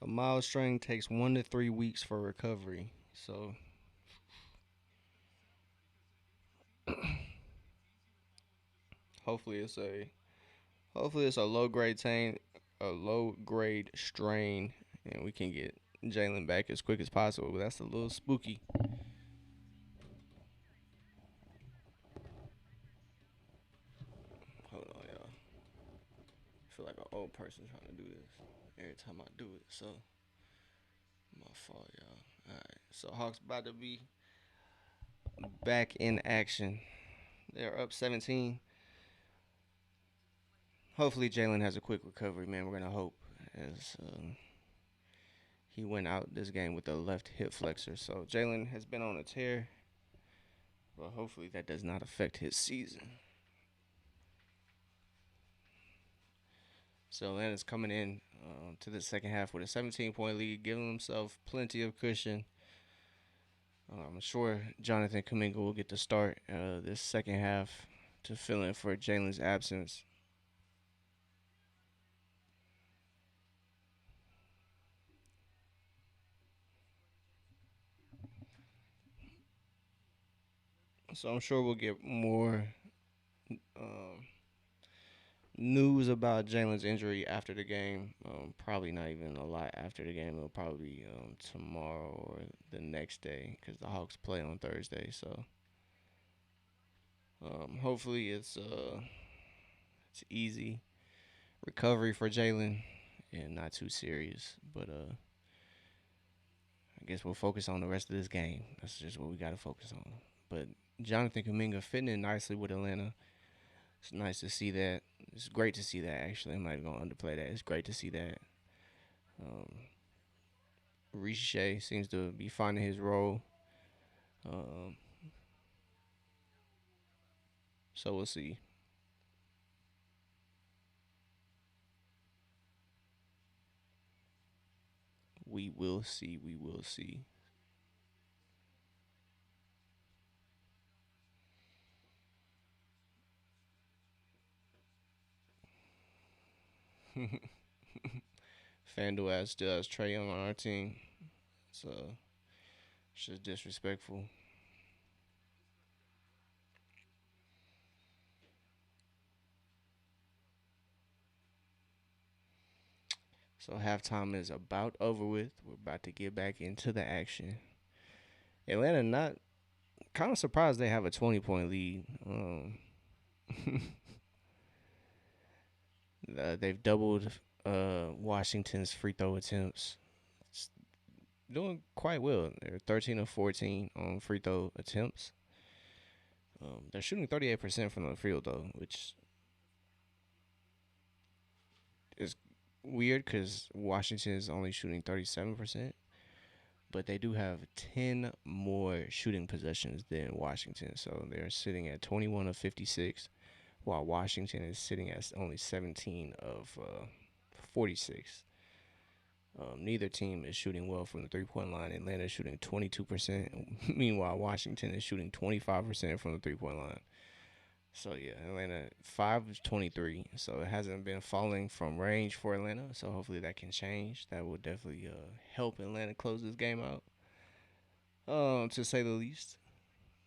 mild strain takes 1 to 3 weeks for recovery. So hopefully it's a hopefully it's a low grade strain, and we can get Jalen back as quick as possible. But that's a little spooky. Hold on, y'all. I feel like an old person trying to do this every time I do it. So my fault, y'all. All right. So Hawks about to be back in action. They're up 17. Hopefully Jalen has a quick recovery, man. We're gonna hope, as he went out this game with a left hip flexor. So Jalen has been on a tear, but hopefully that does not affect his season. So Atlanta's coming in to the second half with a 17-point lead, giving himself plenty of cushion. I'm sure Jonathan Kuminga will get the start this second half to fill in for Jalen's absence. So I'm sure we'll get more um, news about Jalen's injury after the game. Probably not even a lot after the game. It'll probably be tomorrow or the next day because the Hawks play on Thursday. So hopefully it's easy recovery for Jalen and not too serious. But I guess we'll focus on the rest of this game. That's just what we got to focus on. But Jonathan Kuminga fitting in nicely with Atlanta. It's nice to see that. It's great to see that. Actually, I'm not even gonna underplay that. It's great to see that. Um, Riche seems to be finding his role. Um, so we'll see. We will see. We will see. FanDuel still has Trey Young on our team. So it's just disrespectful. So halftime is about over with. We're about to get back into the action. Atlanta not kind of surprised they have a 20-point lead. They've doubled Washington's free throw attempts. It's doing quite well. They're 13 of 14 on free throw attempts. They're shooting 38% from the field though, which is weird because Washington is only shooting 37%. But they do have 10 more shooting possessions than Washington, so they're sitting at 21 of 56, while Washington is sitting at only 17 of 46. Neither team is shooting well from the 3 point line. Atlanta is shooting 22%. Meanwhile, Washington is shooting 25% from the 3 point line. So, yeah, Atlanta 5 of 23. So, it hasn't been falling from range for Atlanta. So, hopefully that can change. That will definitely help Atlanta close this game out, to say the least.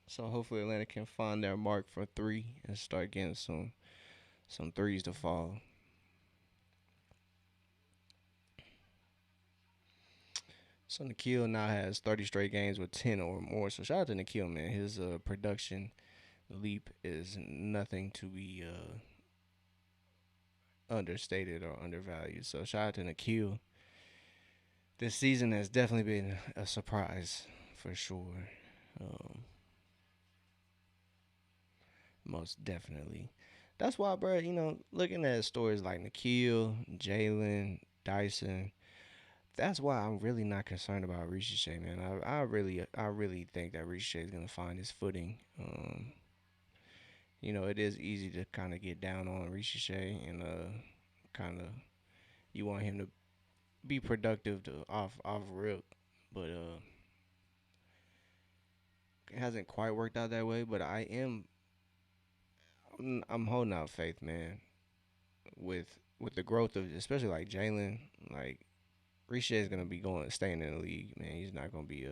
So, hopefully Atlanta can find their mark for three and start getting some threes to fall. So Nikhil now has 30 straight games with 10 or more. So shout out to Nikhil, man. His production leap is nothing to be understated or undervalued. So shout out to Nikhil. This season has definitely been a surprise for sure. Um, Most definitely. That's why, bro. Looking at stories like Nikhil, Jalen, Dyson, that's why I'm really not concerned about Ricochet, man. I really think that Ricochet is gonna find his footing. It is easy to kind of get down on Ricochet and kind of you want him to be productive to off rip, but it hasn't quite worked out that way. But I'm holding out faith, man, with the growth of especially like Jalen, like Ricochet is gonna be staying in the league, man. He's not gonna be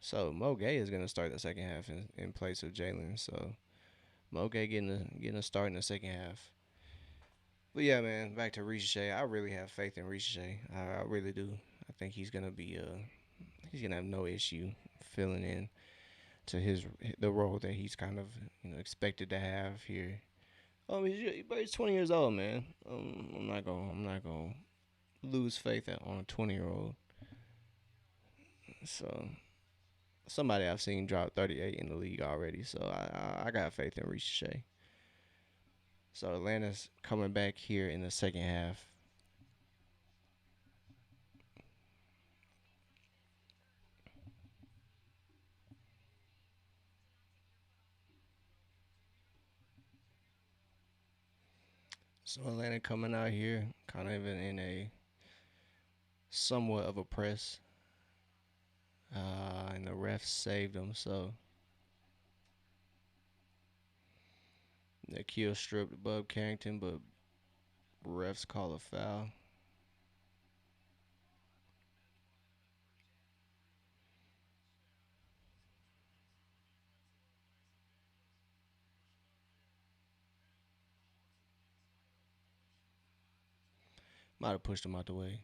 So Mo Gay is gonna start the second half in place of Jalen. So Mo Gay getting a start in the second half. But yeah, man, back to Ricochet. I really have faith in Ricochet. I really do. I think he's gonna have no issue filling in to the role that he's kind of expected to have here. But he's 20 years old, man. I'm not gonna lose faith on a 20-year-old. So somebody I've seen drop 38 in the league already. So I got faith in Ricochet. So Atlanta's coming back here in the second half. So Atlanta coming out here, kind of in a somewhat of a press, and the refs saved them. So the kill stripped Bub Carrington, but refs call a foul. Might have pushed him out the way.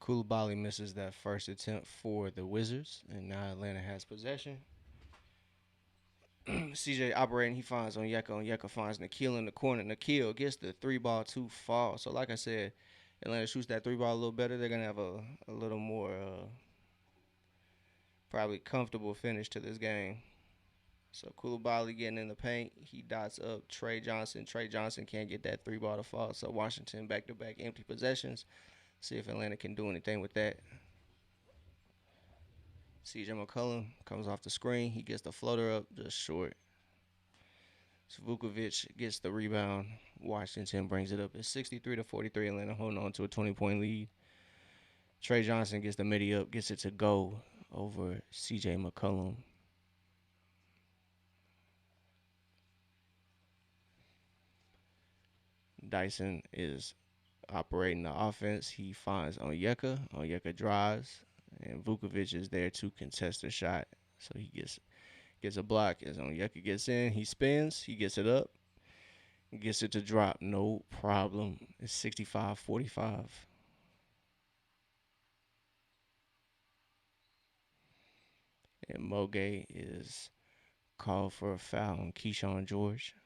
Koulibaly misses that first attempt for the Wizards, and now Atlanta has possession. CJ operating, he finds Onyeka. Onyeka finds Nikhil in the corner. Nikhil gets the three ball to fall. So like I said, Atlanta shoots that three ball a little better. They're gonna have a little more probably comfortable finish to this game. So Koulibaly getting in the paint. He dots up Trey Johnson. Trey Johnson can't get that three ball to fall. So Washington back to back empty possessions. See if Atlanta can do anything with that. CJ McCollum comes off the screen. He gets the floater up just short. So Vukovic gets the rebound. Washington brings it up. It's 63-43. Atlanta holding on to a 20-point lead. Trey Johnson gets the midi up, gets it to go over CJ McCollum. Dyson is operating the offense. He finds Onyeka. Onyeka drives, and Vukovic is there to contest the shot. So he gets a block as Onyeka gets in. He spins. He gets it up. Gets it to drop. No problem. It's 65-45. And Moge is called for a foul on Keyshawn George.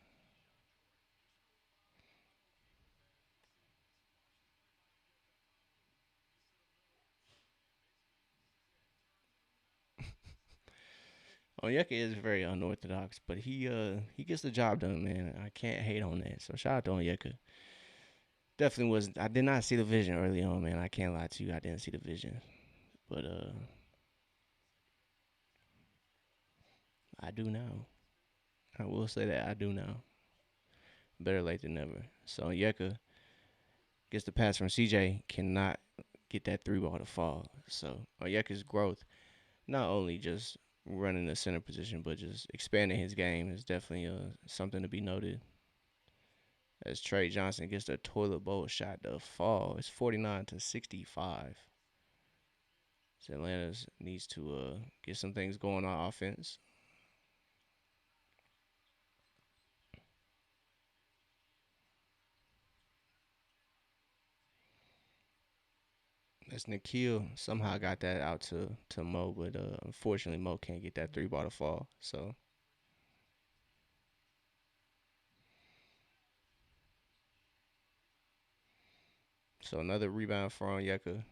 Onyeka is very unorthodox, but he gets the job done, man. I can't hate on that. So shout out to Onyeka. Definitely was. I did not see the vision early on, man. I can't lie to you. I didn't see the vision, but I do now. I will say that I do now. Better late than never. So Onyeka gets the pass from CJ. Cannot get that three ball to fall. So Onyeka's growth, not only just running the center position, but just expanding his game is definitely something to be noted. As Trey Johnson gets the toilet bowl shot to fall, it's 49-65. So Atlanta needs to get some things going on offense. As Nikhil somehow got that out to Mo, but unfortunately Mo can't get that three ball to fall. So another rebound for Onyeka.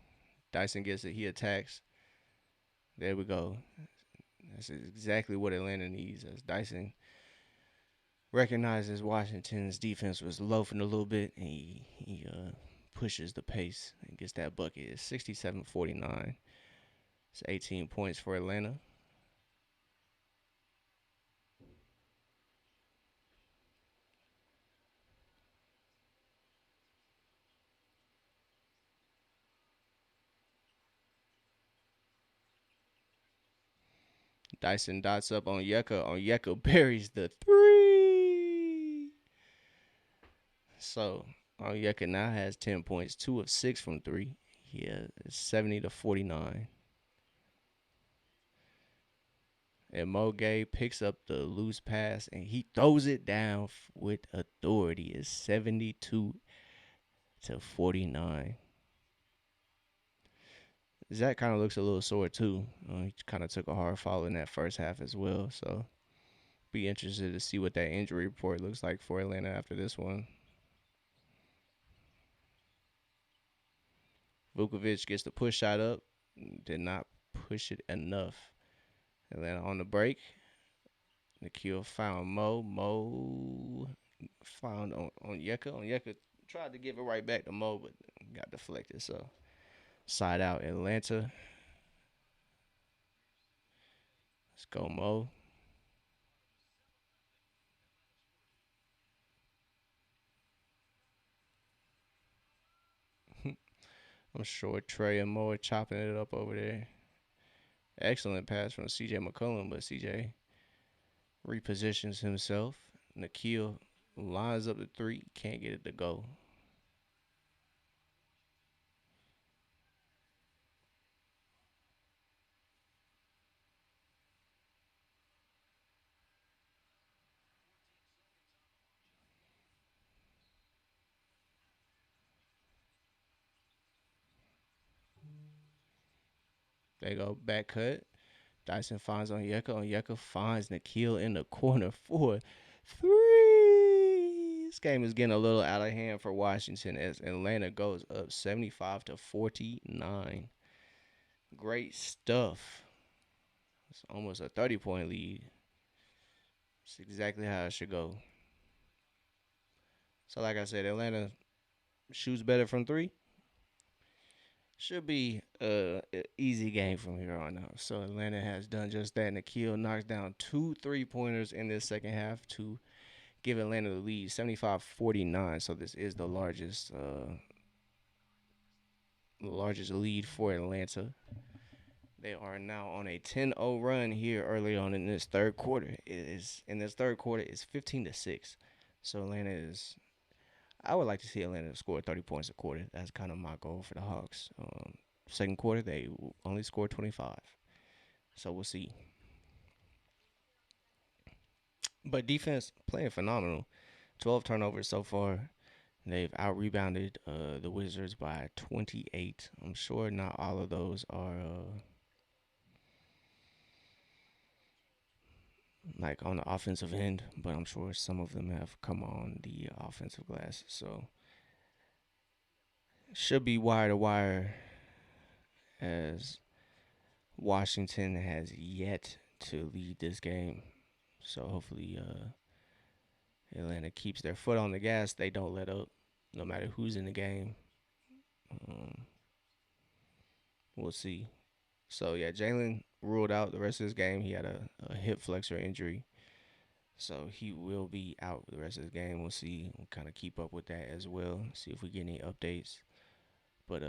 Dyson gets it. He attacks. There we go. That's exactly what Atlanta needs. As Dyson recognizes Washington's defense was loafing a little bit, and he pushes the pace and gets that bucket. It's 67-49. It's 18 points for Atlanta. Dyson dots up on Yucca. On Yucca buries the three. So Onyeka now has 10 points, 2 of 6 from three. Yeah, it's 70-49. And Mo Gay picks up the loose pass and he throws it down with authority. It's 72-49. Zach kind of looks a little sore too. He kind of took a hard fall in that first half as well. So be interested to see what that injury report looks like for Atlanta after this one. Vukovic gets the push shot up. Did not push it enough. Atlanta on the break. Nikhil found Mo. Mo found on Yeka. On Yeka tried to give it right back to Mo, but got deflected. So side out Atlanta. Let's go, Mo. I'm sure Trey and Mo are chopping it up over there. Excellent pass from CJ McCollum, but CJ repositions himself. Nikhil lines up the three, can't get it to go. They go back cut. Dyson finds Onyeka. Onyeka finds Nikhil in the corner for three. This game is getting a little out of hand for Washington as Atlanta goes up 75-49. Great stuff. It's almost a 30-point lead. It's exactly how it should go. So, like I said, Atlanta shoots better from three. Should be a easy game from here on out. So Atlanta has done just that. Nikhil knocks down 2 3-pointers in this second half to give Atlanta the lead, 75-49. So this is the largest lead for Atlanta. They are now on a 10-0 run here early on in this third quarter. It's 15-6. So Atlanta is. I would like to see Atlanta score 30 points a quarter. That's kind of my goal for the Hawks. Second quarter, they only scored 25. So we'll see. But defense playing phenomenal. 12 turnovers so far. They've out rebounded the Wizards by 28. I'm sure not all of those are like on the offensive end, but I'm sure some of them have come on the offensive glass. So should be wire to wire as Washington has yet to lead this game. So hopefully Atlanta keeps their foot on the gas. They don't let up no matter who's in the game. Um, we'll see. So yeah, Jalen ruled out the rest of his game. He had a hip flexor injury. So he will be out the rest of the game. We'll see. We'll kind of keep up with that as well. See if we get any updates. But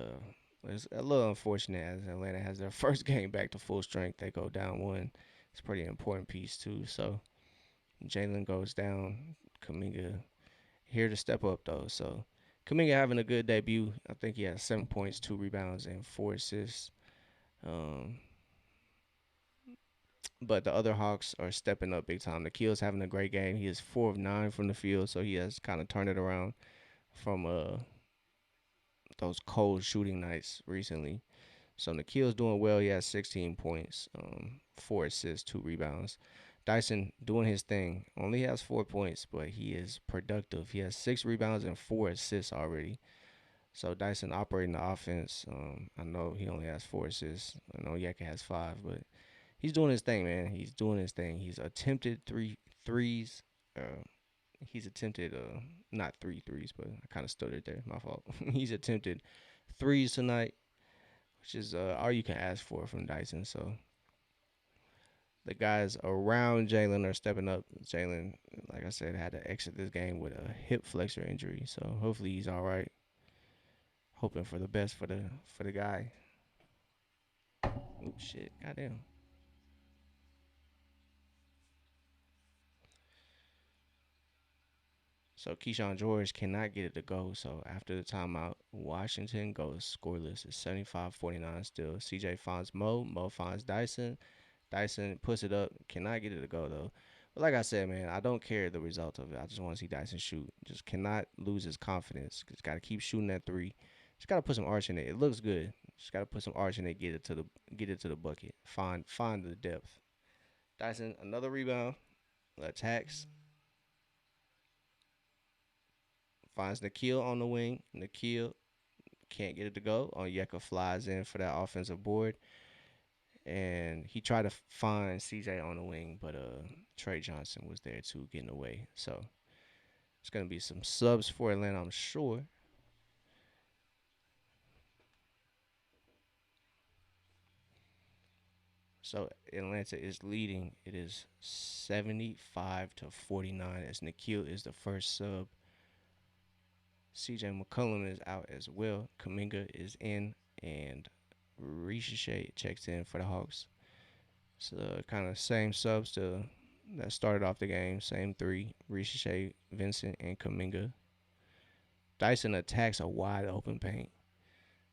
it's a little unfortunate as Atlanta has their first game back to full strength. They go down one. It's a pretty important piece too. So Jalen goes down. Kaminga here to step up though. So Kaminga having a good debut. I think he has 7 points, 2 rebounds, and 4 assists. Um, but the other Hawks are stepping up big time. Nikhil's having a great game. He is 4 of 9 from the field, so he has kind of turned it around from those cold shooting nights recently. So Nikhil's doing well. He has 16 points, 4 assists, 2 rebounds. Dyson doing his thing. Only has 4 points, but he is productive. He has 6 rebounds and 4 assists already. So Dyson operating the offense. I know he only has 4 assists. I know Yeka has 5, but he's doing his thing, man. He's doing his thing. He's attempted three threes. He's attempted not three threes, but I kind of stuttered there. My fault. He's attempted threes tonight, which is all you can ask for from Dyson. So the guys around Jalen are stepping up. Jalen, like I said, had to exit this game with a hip flexor injury, so hopefully he's all right. Hoping for the best for the guy. Oh shit, goddamn. So Keyshawn George cannot get it to go. So after the timeout, Washington goes scoreless. It's 75-49 still. CJ finds Mo. Mo finds Dyson. Dyson puts it up. Cannot get it to go though. But like I said, man, I don't care the result of it. I just want to see Dyson shoot. Just cannot lose his confidence. Just got to keep shooting that three. Just got to put some arch in it. It looks good. Just got to put some arch in it. Get it to the bucket. Find the depth. Dyson another rebound. Attacks. Finds Nikhil on the wing. Nikhil can't get it to go. Onyeka flies in for that offensive board. And he tried to find CJ on the wing, but Trey Johnson was there too, getting away. So it's gonna be some subs for Atlanta, I'm sure. So Atlanta is leading. It is 75-49 as Nikhil is the first sub. CJ McCollum is out as well. Kaminga is in, and Ricochet checks in for the Hawks. So kind of same subs that started off the game. Same three: Ricochet, Vincent, and Kaminga. Dyson attacks a wide open paint,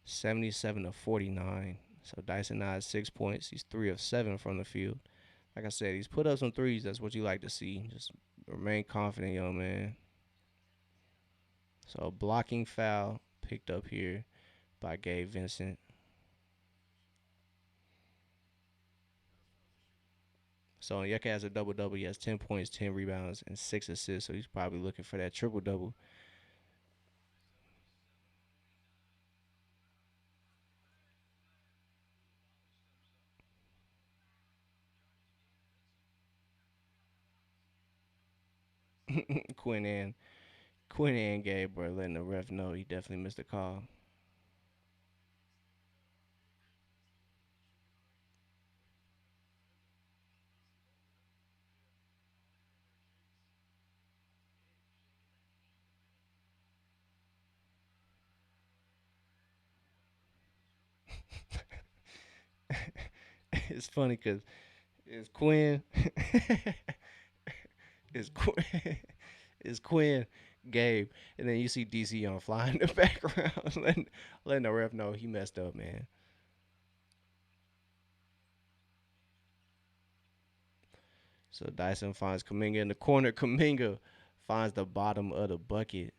77-49. So Dyson now has 6 points. He's 3 of 7 from the field. Like I said, he's put up some threes. That's what you like to see. Just remain confident, young man. So blocking foul picked up here by Gabe Vincent. So Onyeka has a double double. He has 10 points, 10 rebounds, and 6 assists. So he's probably looking for that triple double. Quinn and Quinn and Gabe were letting the ref know he definitely missed a call. It's funny because it's Quinn, it's Quinn, it's Quinn, Gabe, and then you see DC on flying in the background, letting the ref know he messed up, man. So Dyson finds Kaminga in the corner. Kaminga finds the bottom of the bucket,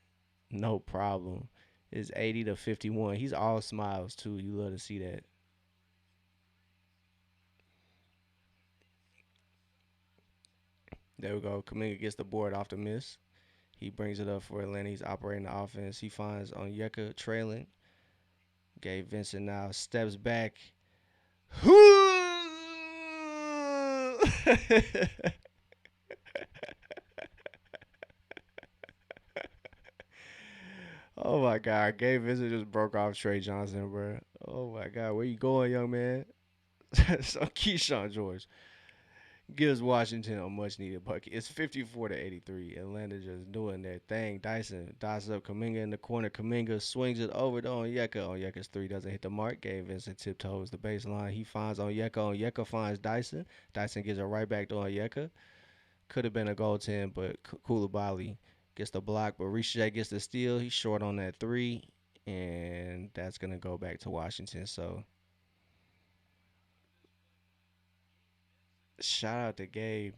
no problem. It's 80-51. He's all smiles too. You love to see that. There we go. Kaminga gets the board off the miss. He brings it up for Atlanta. He's operating the offense. He finds Onyeka trailing. Gabe Vincent now steps back. Oh my God, Gabe Vincent just broke off Trey Johnson, bro. Oh my God, where you going, young man? So Keyshawn George gives Washington a much needed bucket. It's 54-83. Atlanta just doing their thing. Dyson dots up Kaminga in the corner. Kaminga swings it over to Onyeka. Onyeka's three doesn't hit the mark. Gabe Vincent tiptoes the baseline. He finds Onyeka. Onyeka finds Dyson. Dyson gives it right back to Onyeka. Could have been a goaltend, but Koulibaly gets the block. But Ricochet gets the steal. He's short on that three. And that's going to go back to Washington. So shout out to Gabe.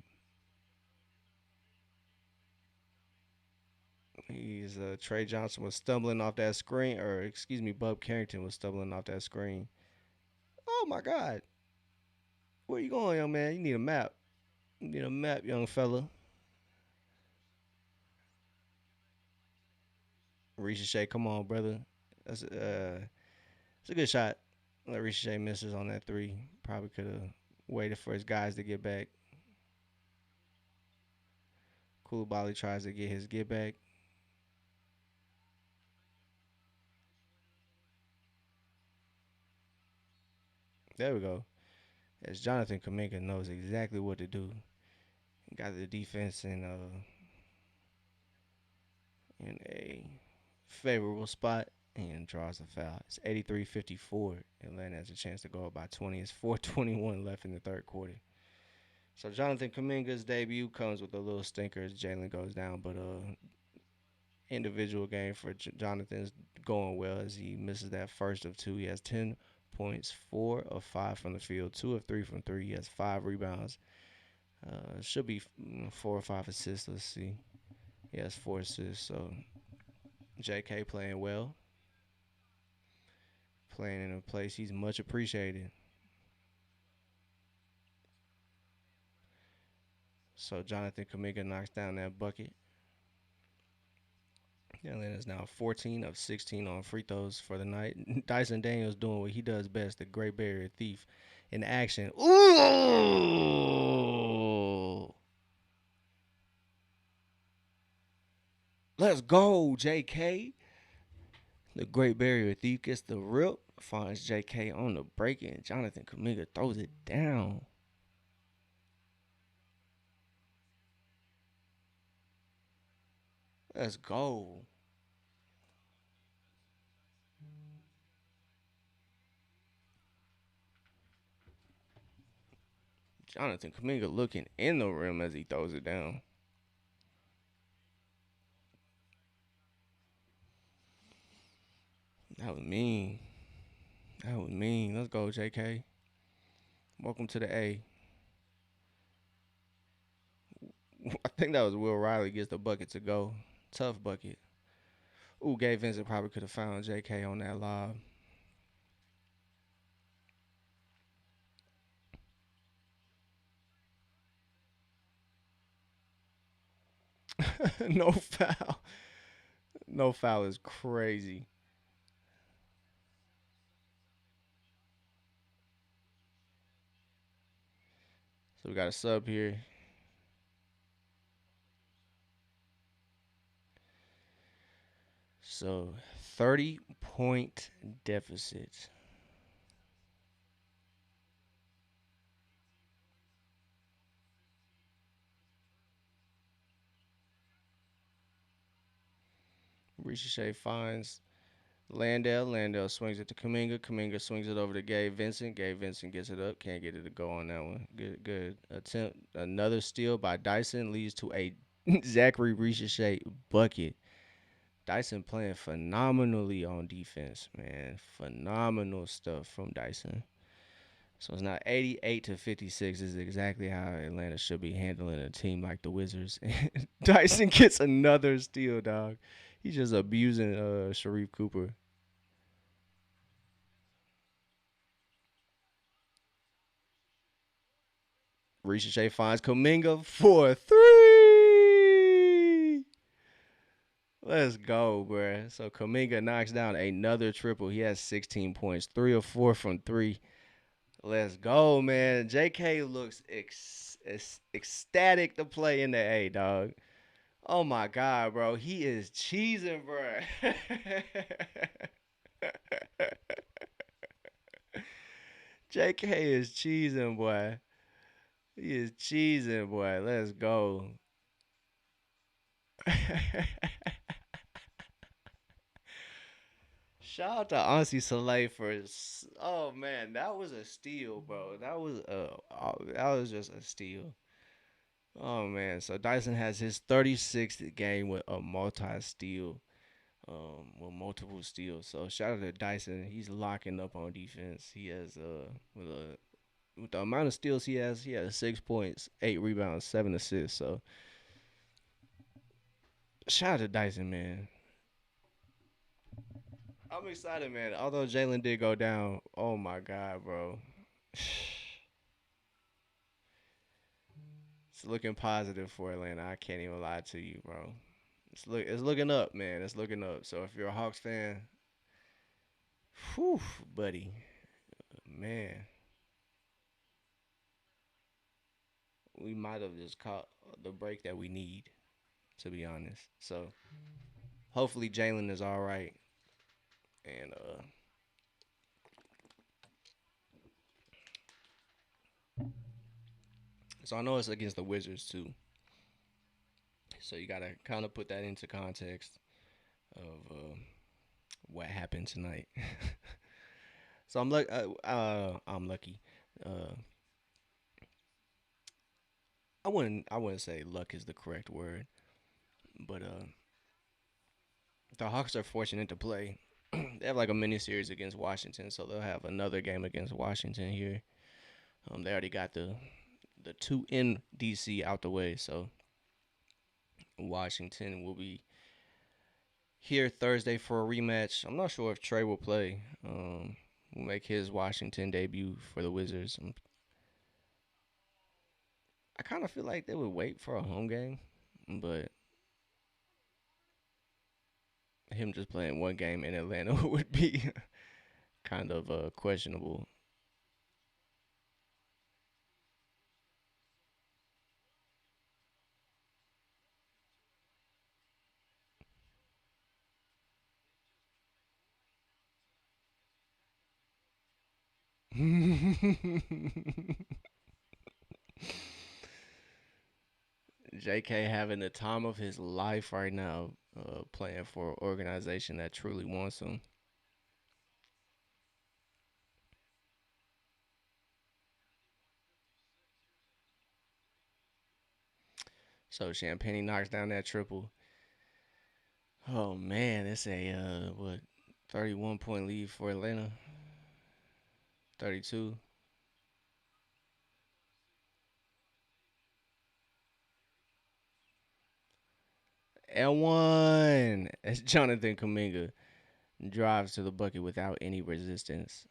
He's Trey Johnson was stumbling off that screen, or excuse me, Bub Carrington was stumbling off that screen. Oh my God, where you going, young man? You need a map. You need a map, young fella. Ricochet, come on, brother. That's it's a good shot. Ricochet misses on that three. Probably could have waited for his guys to get back. Koulibaly tries to get his get back. There we go. As Jonathan Kaminga knows exactly what to do. He got the defense in a favorable spot and draws a foul. It's 83-54. Atlanta has a chance to go up by 20. It's 4:21 left in the third quarter. So Jonathan Kaminga's debut comes with a little stinker as Jalen goes down, but individual game for Jonathan's going well as he misses that first of two. He has 10 points, 4 of 5 from the field, 2 of 3 from three. He has 5 rebounds. Should be 4 or 5 assists. Let's see. He has 4 assists. So J.K. playing well, playing in a place he's much appreciated. So Jonathan Kaminga knocks down that bucket. Atlanta's now 14 of 16 on free throws for the night. Dyson Daniels doing what he does best, the Great Barrier Thief in action. Ooh! Let's go, JK. The Great Barrier Thief gets the rip, finds JK on the break, and Jonathan Kaminga throws it down. Let's go. Jonathan Kaminga looking in the rim as he throws it down. That was mean. That was mean. Let's go, JK. Welcome to the A. I think that was Will Riley gets the bucket to go. Tough bucket. Ooh, Gabe Vincent probably could have found JK on that lob. No foul. No foul is crazy. So we got a sub here. So 30-point deficit. Ricochet finds Landale. Landale swings it to Kaminga. Kaminga swings it over to Gabe Vincent. Gabe Vincent gets it up. Can't get it to go on that one. Good attempt. Another steal by Dyson leads to a Zachary Ricochet bucket. Dyson playing phenomenally on defense, man. Phenomenal stuff from Dyson. So it's now 88-56 is exactly how Atlanta should be handling a team like the Wizards. Dyson gets another steal, dog. He's just abusing Sharif Cooper. Ricochet finds Kaminga for three. Let's go, bruh. So Kaminga knocks down another triple. He has 16 points, 3 of 4 from three. Let's go, man. JK looks ecstatic to play in the A, dog. Oh my God, bro. He is cheesing, bro. JK is cheesing, boy. He is cheesing, boy. Let's go. Shout out to Ansi Soleil for his. Oh man, that was a steal, bro. That was just a steal. Oh man, so Dyson has his 36th game with a multi steal, with multiple steals. So shout out to Dyson. He's locking up on defense. He has with the amount of steals he has 6 points, 8 rebounds, 7 assists. So Shout out to Dyson, man. I'm excited, man. Although Jalen did go down, oh my god, bro. It's looking positive for Atlanta. I can't even lie to you, bro. It's looking up, man. It's looking up. So if you're a Hawks fan, whew, buddy, man, we might have just caught the break that we need, to be honest. So hopefully Jalen is all right, and so I know it's against the Wizards too. So you gotta kind of put that into context of what happened tonight. So I'm lucky. Uh, I wouldn't say luck is the correct word, but the Hawks are fortunate to play. They have like a mini series against Washington, so they'll have another game against Washington here. They already got the two in DC out the way, so Washington will be here Thursday for a rematch. I'm not sure if Trey will play. Will make his Washington debut for the Wizards. I kind of feel like they would wait for a home game, but him just playing one game in Atlanta would be kind of questionable. JK having the time of his life right now, playing for an organization that truly wants him. So Champagne knocks down that triple. Oh man, it's a what 31 point lead for Atlanta. 32 and one. As Jonathan Kaminga drives to the bucket without any resistance.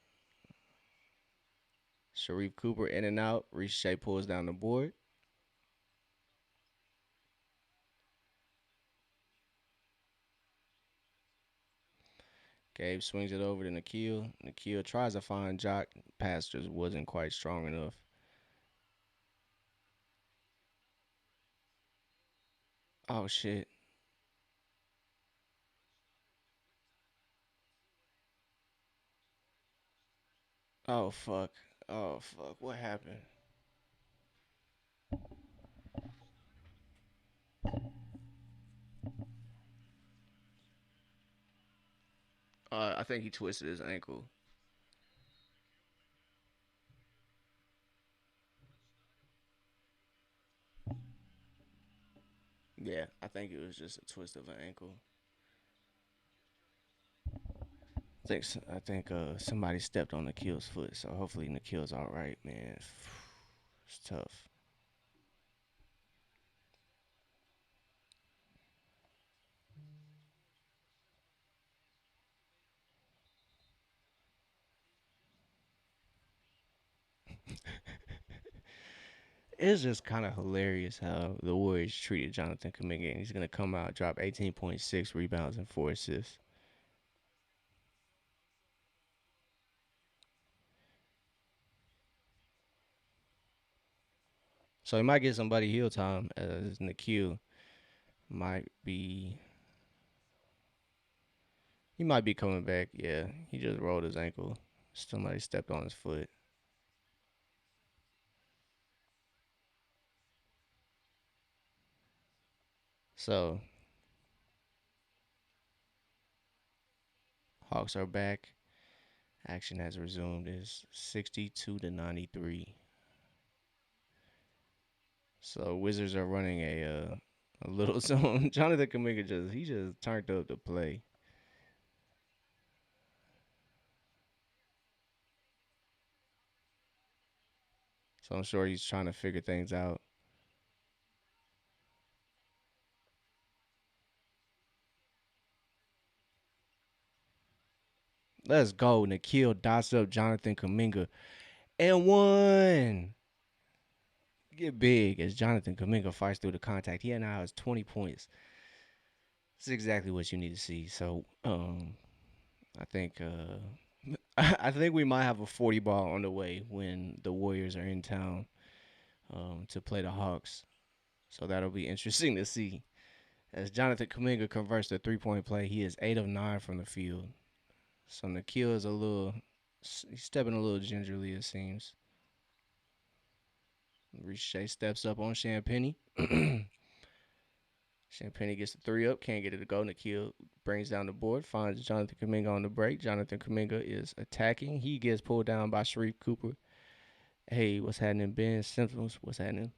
Sharif Cooper in and out. Ricochet pulls down the board. Gabe swings it over to Nikhil. Nikhil tries to find Jock. Pass just wasn't quite strong enough. Oh shit. Oh fuck. Oh fuck. What happened? I think he twisted his ankle. Yeah, I think it was just a twist of an ankle. I think somebody stepped on Nikhil's foot, so hopefully Nikhil's all right, man. It's tough. It's just kind of hilarious how the Warriors treated Jonathan Kuminga. And he's gonna come out, drop 18.6 rebounds and 4 assists. So he might get somebody heel time as Nikhil might be he might be coming back. Yeah, he just rolled his ankle. Somebody stepped on his foot. So Hawks are back. Action has resumed. It's 62-93. So Wizards are running a little zone. Jonathan Kaminga just turned up the play. So I'm sure he's trying to figure things out. Let's go. Nikhil dots up Jonathan Kaminga and one. Get big as Jonathan Kaminga fights through the contact. He now has 20 points. This is exactly what you need to see. So, I think I think we might have a 40 ball on the way when the Warriors are in town to play the Hawks. So that'll be interesting to see. As Jonathan Kaminga converts the 3-point play, he is 8 of 9 from the field. So Nikhil is he's stepping a little gingerly, it seems. Riche steps up on Champagnie. Champagnie gets the 3 up, can't get it to go. Nikhil brings down the board, finds Jonathan Kaminga on the break. Jonathan Kaminga is attacking. He gets pulled down by Sharif Cooper. Hey, what's happening, Ben? Symptoms, what's happening?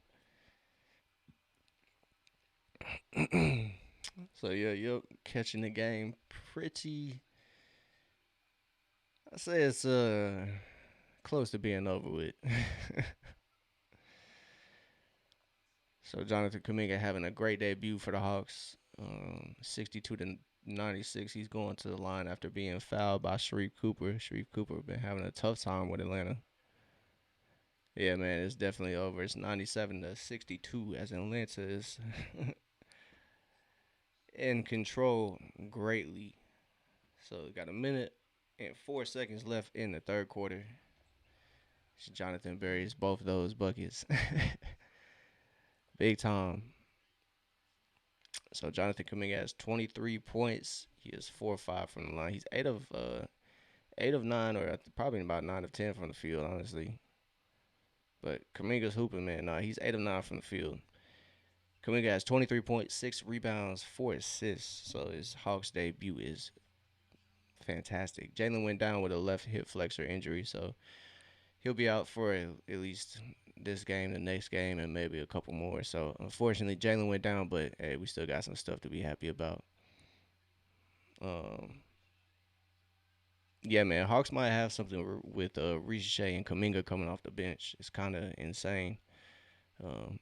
So yeah, you're catching the game pretty. I say it's close to being over with. So Jonathan Kaminga having a great debut for the Hawks. 62 to 96. He's going to the line after being fouled by Sharif Cooper. Sharif Cooper been having a tough time with Atlanta. Yeah, man, it's definitely over. It's 97 to 62 as Atlanta is in control greatly. So got a minute and 4 seconds left in the third quarter. Jonathan buries both of those buckets. Big time. So Jonathan Kuminga has 23 points. He is 4 of 5 from the line. He's 8 of 9, or probably about 9 of 10 from the field, honestly. But Kuminga's hooping, man. Nah, he's 8 of 9 from the field. Kuminga has 23 points, 6 rebounds, 4 assists. So his Hawks debut is fantastic. Jalen went down with a left hip flexor injury, so he'll be out for at least this game, the next game, and maybe a couple more. So unfortunately, Jalen went down, but hey, we still got some stuff to be happy about. Um, yeah, man, Hawks might have something with Riche and Kuminga coming off the bench. It's kind of insane.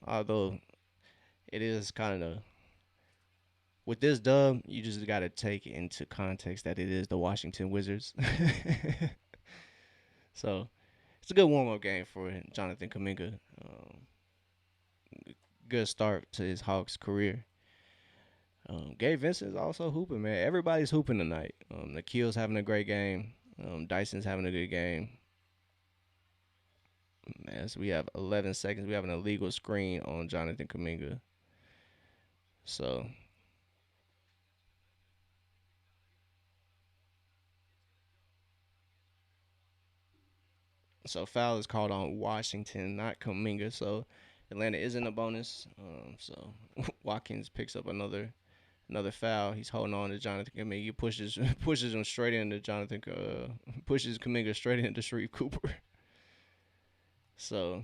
Although it is kind of with this dub, you just got to take into context that it is the Washington Wizards. So it's a good warm up game for Jonathan Kuminga. Good start to his Hawks career. Gabe Vincent is also hooping, man. Everybody's hooping tonight. Nikhil's having a great game. Dyson's having a good game. Man, so we have 11 seconds. We have an illegal screen on Jonathan Kuminga. So foul is called on Washington, not Kuminga. So Atlanta is in a bonus. So Watkins picks up another foul. He's holding on to Jonathan Kuminga. He pushes him straight into Jonathan. Pushes Kuminga straight into Sharif Cooper. So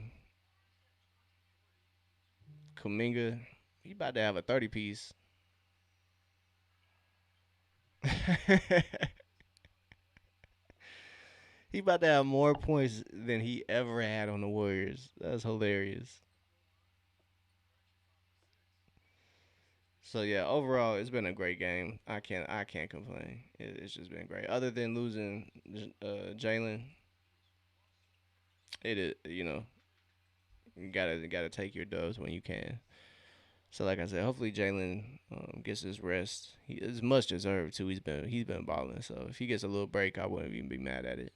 Kuminga, he about to have a 30 piece. He about to have more points than he ever had on the Warriors. That's hilarious. So yeah, overall, it's been a great game. I can't complain. It's just been great. Other than losing Jalen, it is you gotta take your dubs when you can. So like I said, hopefully Jalen gets his rest. He is much deserved too. He's been balling. So if he gets a little break, I wouldn't even be mad at it.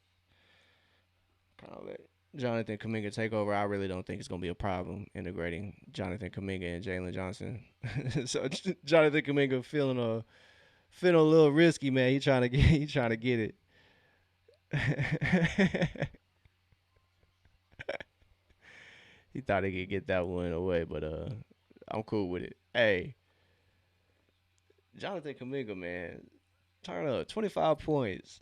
Kind of let Jonathan Kuminga take over. I really don't think it's gonna be a problem integrating Jonathan Kuminga and Jalen Johnson. So Jonathan Kuminga feeling a little risky, man. He trying to get it. He thought he could get that one away, but I'm cool with it. Hey, Jonathan Kuminga, man, turn up 25 points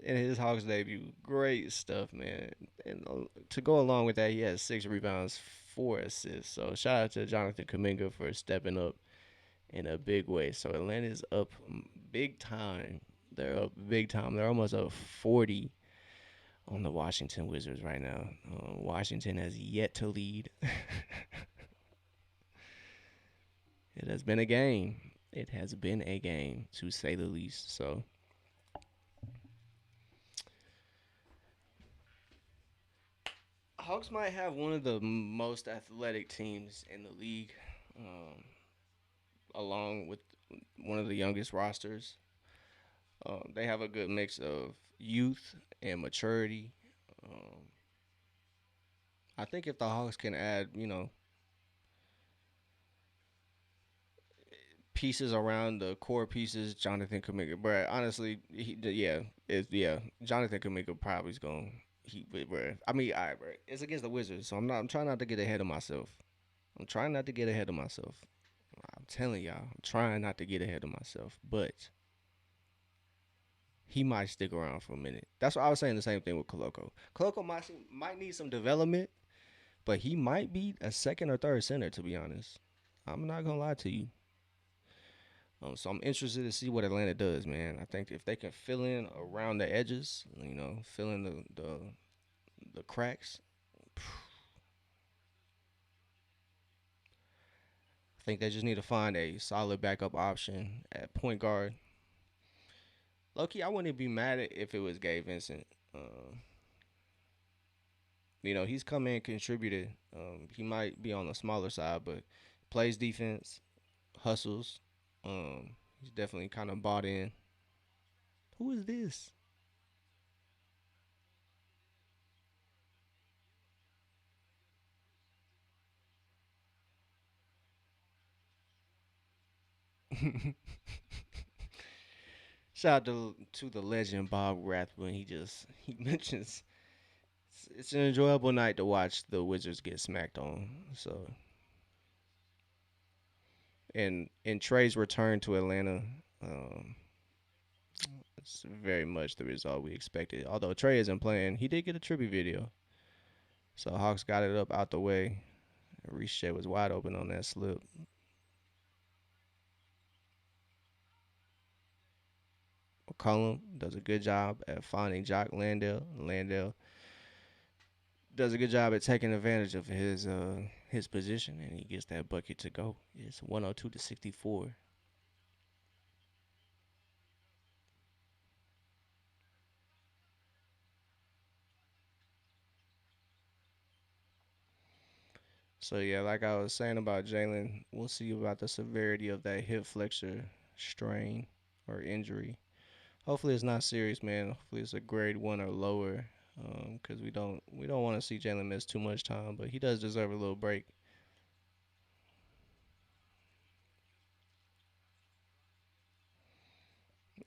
in his Hawks debut. Great stuff, man. And to go along with that, he has 6 rebounds, 4 assists. So shout out to Jonathan Kuminga for stepping up in a big way. So Atlanta's up big time. They're up big time. They're almost up 40 on the Washington Wizards right now. Washington has yet to lead. It has been a game. It has been a game, to say the least. So Hawks might have one of the most athletic teams in the league, um, along with one of the youngest rosters. They have a good mix of youth and maturity. Um, I think if the Hawks can add, pieces around the core pieces, Jonathan Kaminga. But honestly, Jonathan Kaminga probably is going. Bro. I mean, all right, bro. It's against the Wizards, so I'm not. I'm trying not to get ahead of myself. I'm trying not to get ahead of myself. I'm telling y'all, I'm trying not to get ahead of myself. But he might stick around for a minute. That's what I was saying. The same thing with Koloko. Koloko might need some development, but he might be a second or third center. To be honest, I'm not gonna lie to you. So I'm interested to see what Atlanta does, man. I think if they can fill in around the edges, fill in the cracks, I think they just need to find a solid backup option at point guard. Loki, I wouldn't be mad at if it was Gabe Vincent. Uh, he's come in, contributed. He might be on the smaller side, but plays defense, hustles. He's definitely kind of bought in. Who is this? Shout out to the legend Bob Rathbun. He mentions it's an enjoyable night to watch the Wizards get smacked on. So and Trey's return to Atlanta, um, it's very much the result we expected. Although Trey isn't playing, he did get a tribute video. So Hawks got it up out the way. Ricochet was wide open on that slip. McCollum does a good job at finding Jock Landale. Landale does a good job at taking advantage of his position, and he gets that bucket to go. It's 102-64. So yeah, like I was saying about Jalen, we'll see about the severity of that hip flexor strain or injury. Hopefully it's not serious, man. Hopefully it's a grade one or lower, because we don't want to see Jalen miss too much time, but he does deserve a little break.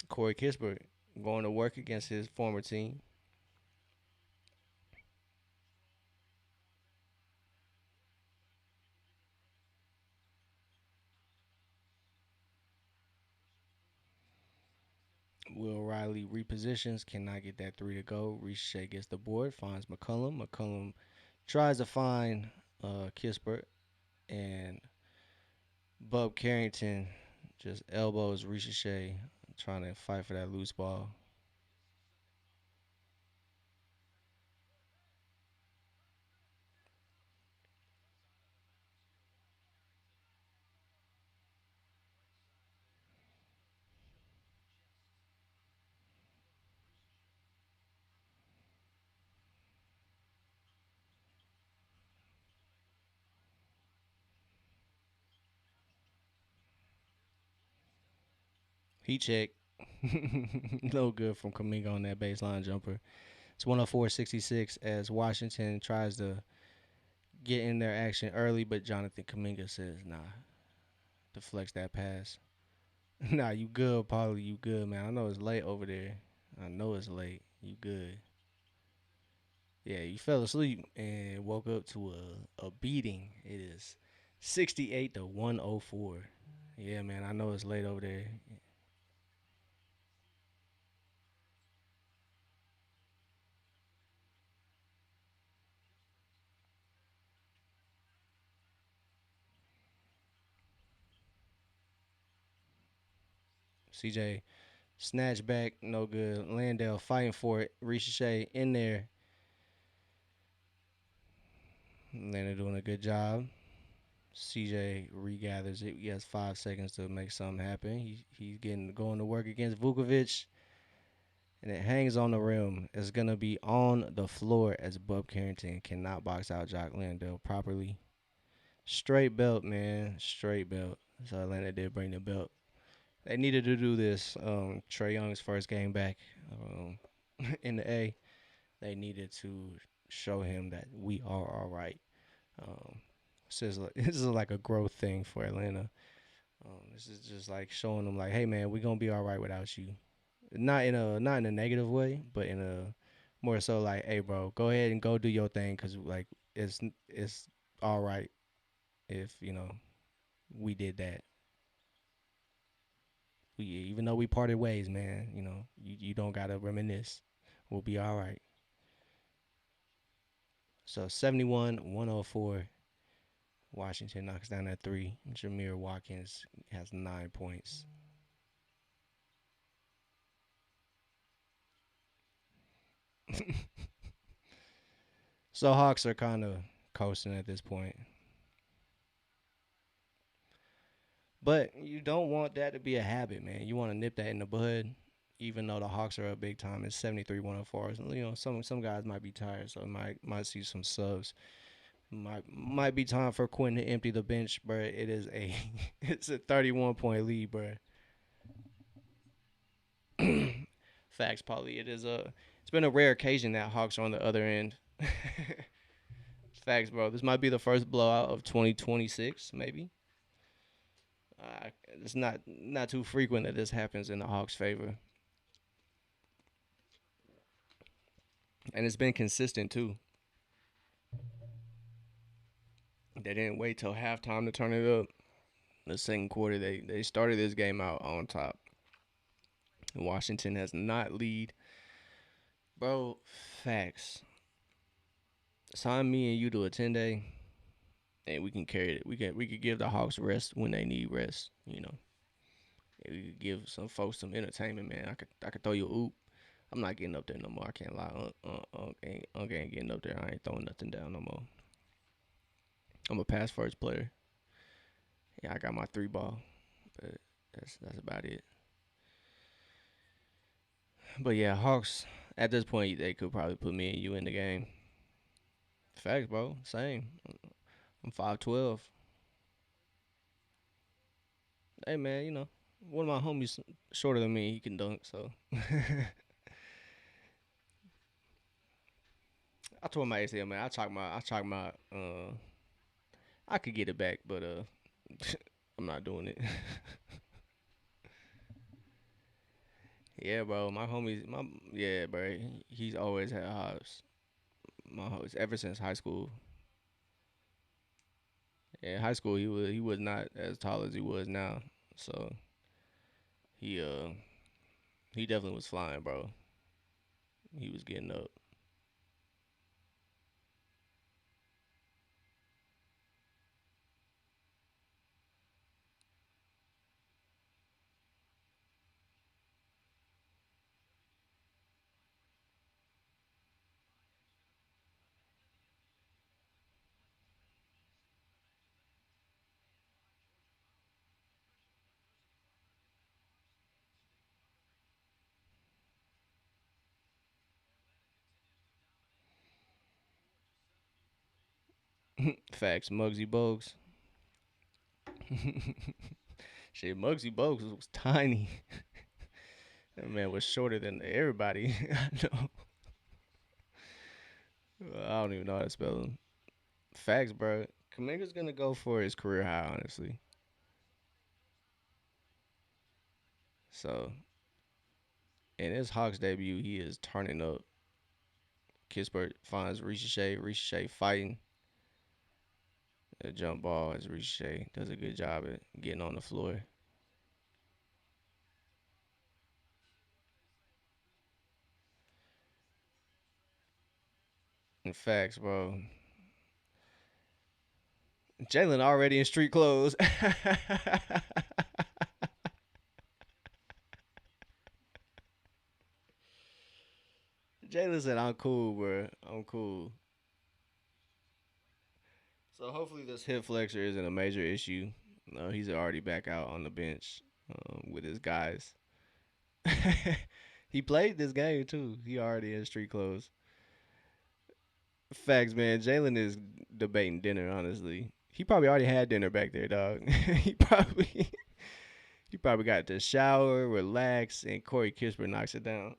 Corey Kispert going to work against his former team. Will Riley repositions, cannot get that three to go. Ricochet gets the board, finds McCullum. McCullum tries to find Kispert, and Bub Carrington just elbows Ricochet, trying to fight for that loose ball. Heat check. No good from Kaminga on that baseline jumper. It's 104-66 as Washington tries to get in their action early, but Jonathan Kaminga says, nah, deflects that pass. Nah, you good, Paulie. You good, man. I know it's late over there. I know it's late. You good. Yeah, you fell asleep and woke up to a beating. It is 68 to 104. Yeah, man. I know it's late over there. CJ snatch back, no good. Landale fighting for it. Ricochet in there. Landale doing a good job. CJ regathers it. He has 5 seconds to make something happen. He's getting going to work against Vukovic, and it hangs on the rim. It's gonna be on the floor as Bub Carrington cannot box out Jock Landale properly. Straight belt, man. Straight belt. So Atlanta did bring the belt. They needed to do this. Trey Young's first game back um, in the A. They needed to show him that we are all right. Um, this is like a growth thing for Atlanta. This is just like showing them like, hey man, we gonna be all right without you. Not in a negative way, but in a more so like, hey bro, go ahead and go do your thing, cause like it's all right if we did that. We even though we parted ways, man, you don't gotta reminisce. We'll be all right. So 71-104. Washington knocks down that three. Jameer Watkins has 9 points. So Hawks are kind of coasting at this point. But you don't want that to be a habit, man. You want to nip that in the bud. Even though the Hawks are up big time, it's 73-104. Some guys might be tired, so might see some subs. Might be time for Quentin to empty the bench, but it is a it's a 31-point lead, bro. Facts, probably it is a. It's been a rare occasion that Hawks are on the other end. Facts, bro. This might be the first blowout of 2026, maybe. It's not too frequent that this happens in the Hawks' favor, and it's been consistent too. They didn't wait till halftime to turn it up. The second quarter, they started this game out on top. Washington has not lead, bro. Facts. Sign me and you to a 10 day, and we can carry it. We could give the Hawks rest when they need rest. We could give some folks some entertainment, man. I could throw you a oop. I'm not getting up there no more. I can't lie. Ain't getting up there. I ain't throwing nothing down no more. I'm a pass first player. Yeah, I got my three ball, but that's about it. But yeah, Hawks. At this point, they could probably put me and you in the game. Facts, bro. Same. I'm 5'12". Hey man, one of my homies shorter than me. He can dunk. So I told my ACL, man. I chalk my. I could get it back, but I'm not doing it. Yeah, bro. My homies, yeah, bro. He's always had hops. My homies ever since high school. Yeah, high school he was not as tall as he was now. So he uh he definitely was flying, bro. He was getting up. Facts, Muggsy Bogues. Shit, Muggsy Bogues was tiny. That man was shorter than everybody. I know. I don't even know how to spell him. Facts, bro. Kaminga's gonna go for his career high, honestly. So in his Hawks debut, he is turning up. Kispert finds Ricochet. Ricochet fighting a jump ball as Ricochet does a good job at getting on the floor. In facts, bro. Jalen already in street clothes. Jalen said, "I'm cool, bro. I'm cool." So hopefully this hip flexor isn't a major issue. No, he's already back out on the bench with his guys. He played this game too. He already in street clothes. Facts, man. Jalen is debating dinner. Honestly, he probably already had dinner back there, dog. he probably he probably got to shower, relax, and Corey Kispert knocks it down.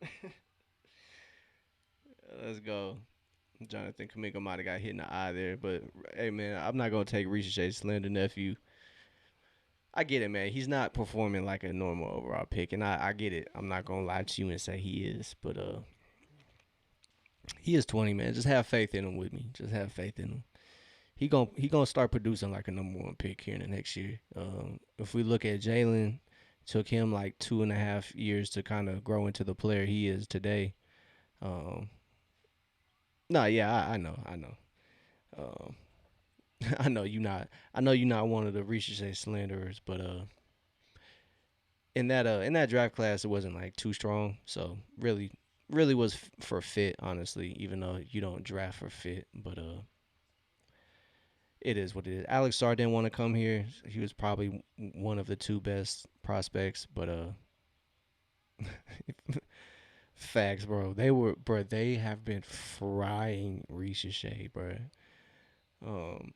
Let's go. Jonathan Kaminga might have got hit in the eye there, but hey, man, I'm not gonna take Ricochet's slender nephew. I get it, man. He's not performing like a normal overall pick, and I get it. I'm not gonna lie to you and say he is, but he is 20, man. Just have faith in him with me. Just have faith in him. He gonna start producing like a number one pick here in the next year. If we look at Jalen, took him like 2.5 years to kind of grow into the player he is today. Um, nah, yeah, I know. Um, I know you not. I know you're not one of the Ricochet slanderers, but in that draft class, it wasn't like too strong. So really was for fit, honestly. Even though you don't draft for fit, but it is what it is. Alex Sarr didn't want to come here. He was probably one of the two best prospects, but facts, bro. They have been frying Ricochet, bro. Um,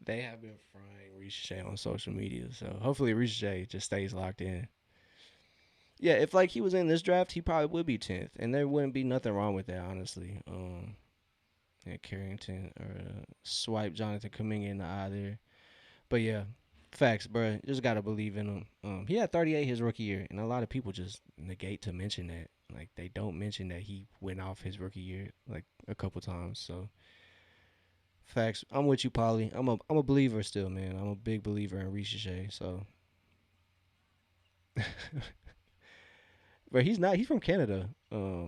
they have been frying Ricochet on social media. So hopefully Ricochet just stays locked in. Yeah, if like he was in this draft, he probably would be 10th, and there wouldn't be nothing wrong with that, honestly. Yeah, Carrington or swipe Jonathan Kuminga in the eye there. But yeah, facts, bro. Just gotta believe in him. He had 38 his rookie year, and a lot of people just negate to mention that. Like they don't mention that he went off his rookie year like a couple times. So facts. I'm with you, Polly. I'm a believer still, man. I'm a big believer in Ricochet. So, but he's not. He's from Canada.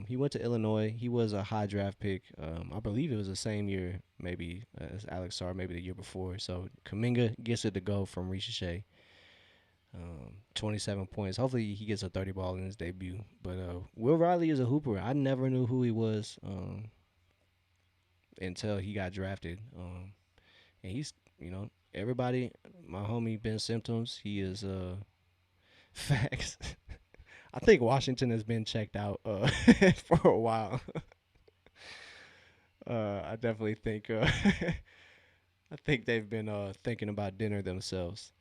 He went to Illinois. He was a high draft pick. I believe it was the same year, maybe as Alex Sarr, maybe the year before. So Kaminga gets it to go from Ricochet. 27 points. Hopefully he gets a 30 ball in his debut. But Will Riley is a hooper. I never knew who he was until he got drafted. And he's, everybody, my homie Ben Symptoms, he is facts. I think Washington has been checked out for a while. I definitely think I think they've been thinking about dinner themselves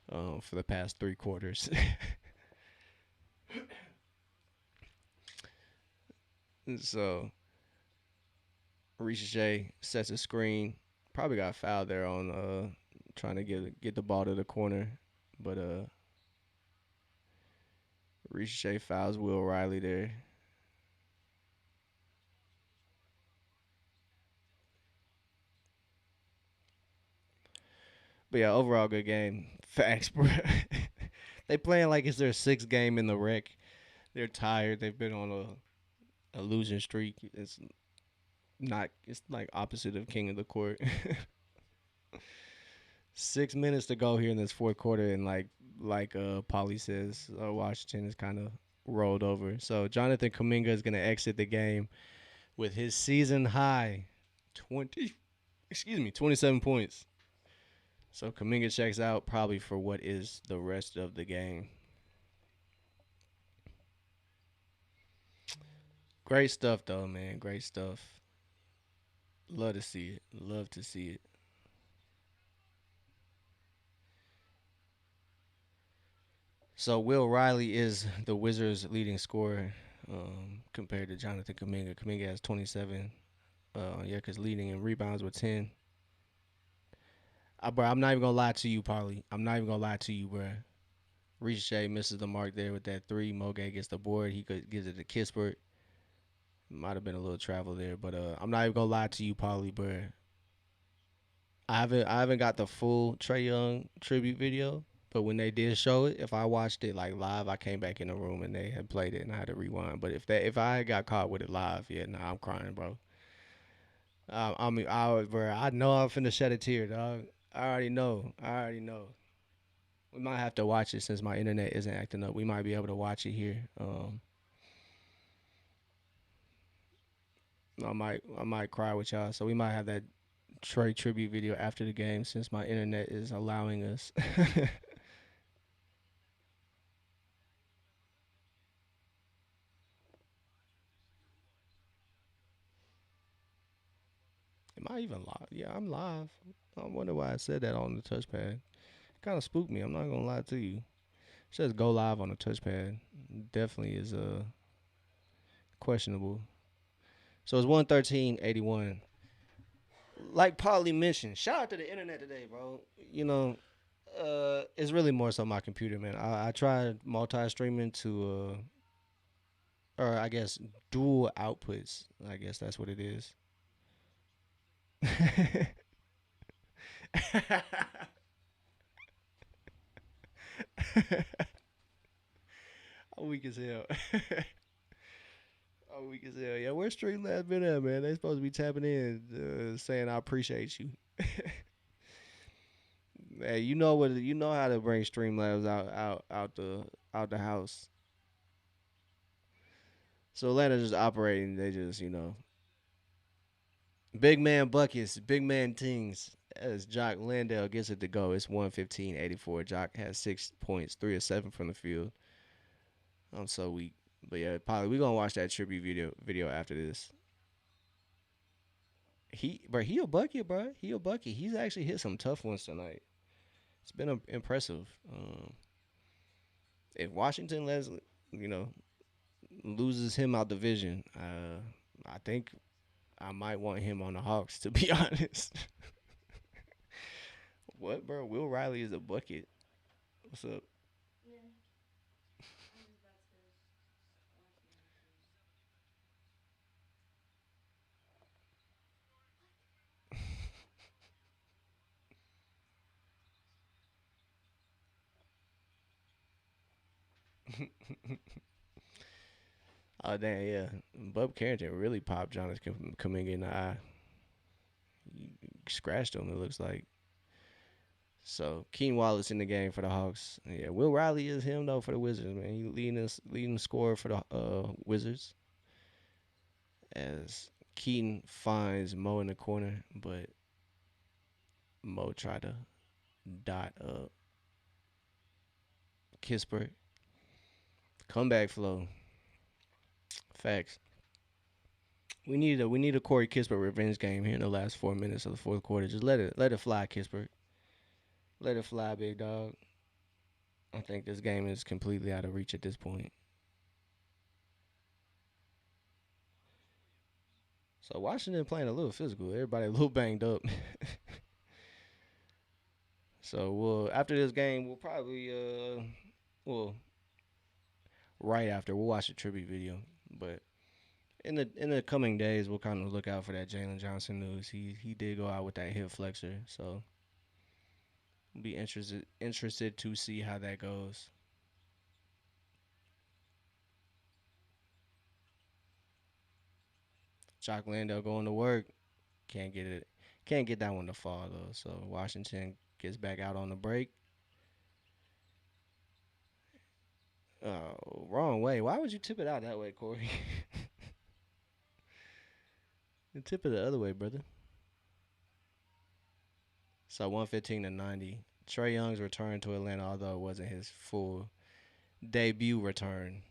for the past 3 quarters. So Ricochet sets a screen. Probably got fouled there on trying to get the ball to the corner, but Ricochet fouls Will Riley there. But yeah, overall good game. Facts, bro. They playing like it's their sixth game in the wreck. They're tired. They've been on a losing streak. It's not. It's like opposite of King of the Court. 6 minutes to go here in this fourth quarter, and like Polly says, Washington is kind of rolled over. So Jonathan Kuminga is gonna exit the game with his season high 27 points. So Kuminga checks out probably for what is the rest of the game. Great stuff though, man. Great stuff. Love to see it. Love to see it. So Will Riley is the Wizards' leading scorer compared to Jonathan Kuminga. Kuminga has 27. Yeah, because leading in rebounds with 10. Bro, I'm not even gonna lie to you, Polly. I'm not even gonna lie to you, bro. Ricochet misses the mark there with that three. Moge gets the board. He gives it to Kispert. Might have been a little travel there, but I'm not even gonna lie to you, Polly, bro. I haven't got the full Trey Young tribute video, but when they did show it, if I watched it like live, I came back in the room and they had played it and I had to rewind. But if I had got caught with it live, yeah, nah, I'm crying, bro. Bro, I know I'm finna shed a tear, dog. I already know. I already know. We might have to watch it since my internet isn't acting up. We might be able to watch it here. I might cry with y'all. So we might have that Trey tribute video after the game since my internet is allowing us. Am I even live? Yeah, I'm live. I wonder why I said that on the touchpad. Kind of spooked me. I'm not gonna lie to you. It says go live on the touchpad. Definitely is questionable. So it's 113.81. Like Polly mentioned, shout out to the internet today, bro. You know, it's really more so my computer, man. I tried multi-streaming to, or I guess dual outputs. I guess that's what it is. I'm weak as hell. I'm weak as hell. Yeah, where's Streamlabs been at, man? They supposed to be tapping in, saying I appreciate you. Hey, you know what? You know how to bring Streamlabs out the house. So Atlanta just operating. They just big man buckets, big man things. As Jock Landale gets it to go, it's 115.84. Jock has 6 points, 3 of 7 from the field. I'm so weak. But yeah, probably we gonna watch that tribute video after this. He a bucket, bro. He a bucket. He's actually hit some tough ones tonight. It's been impressive. If Washington you know, loses him out division, I think I might want him on the Hawks. To be honest, what, bro? Will Riley is a bucket. What's up? Oh damn, yeah. Bub Carrington really popped Jonas Kuminga in the eye. He scratched him. It looks like. So Keen Wallace in the game for the Hawks. Yeah, Will Riley is him though for the Wizards, man. He leading scorer for the Wizards as Keaton finds Mo in the corner, but Mo tried to dot up Kispert. Comeback flow. Facts. We need a Corey Kispert revenge game here in the last 4 minutes of the fourth quarter. Just let it fly, Kispert. Let it fly, big dog. I think this game is completely out of reach at this point. So Washington playing a little physical. Everybody a little banged up. So we'll after this game we'll probably well right after we'll watch the tribute video. But in the coming days we'll kind of look out for that Jalen Johnson news. He did go out with that hip flexor, so be interested to see how that goes. Jock Landale going to work. Can't get it. Can't get that one to fall though. So Washington gets back out on the break. Wrong way. Why would you tip it out that way, Corey? You tip it the other way, brother. So 115-90. Trey Young's return to Atlanta, although it wasn't his full debut return.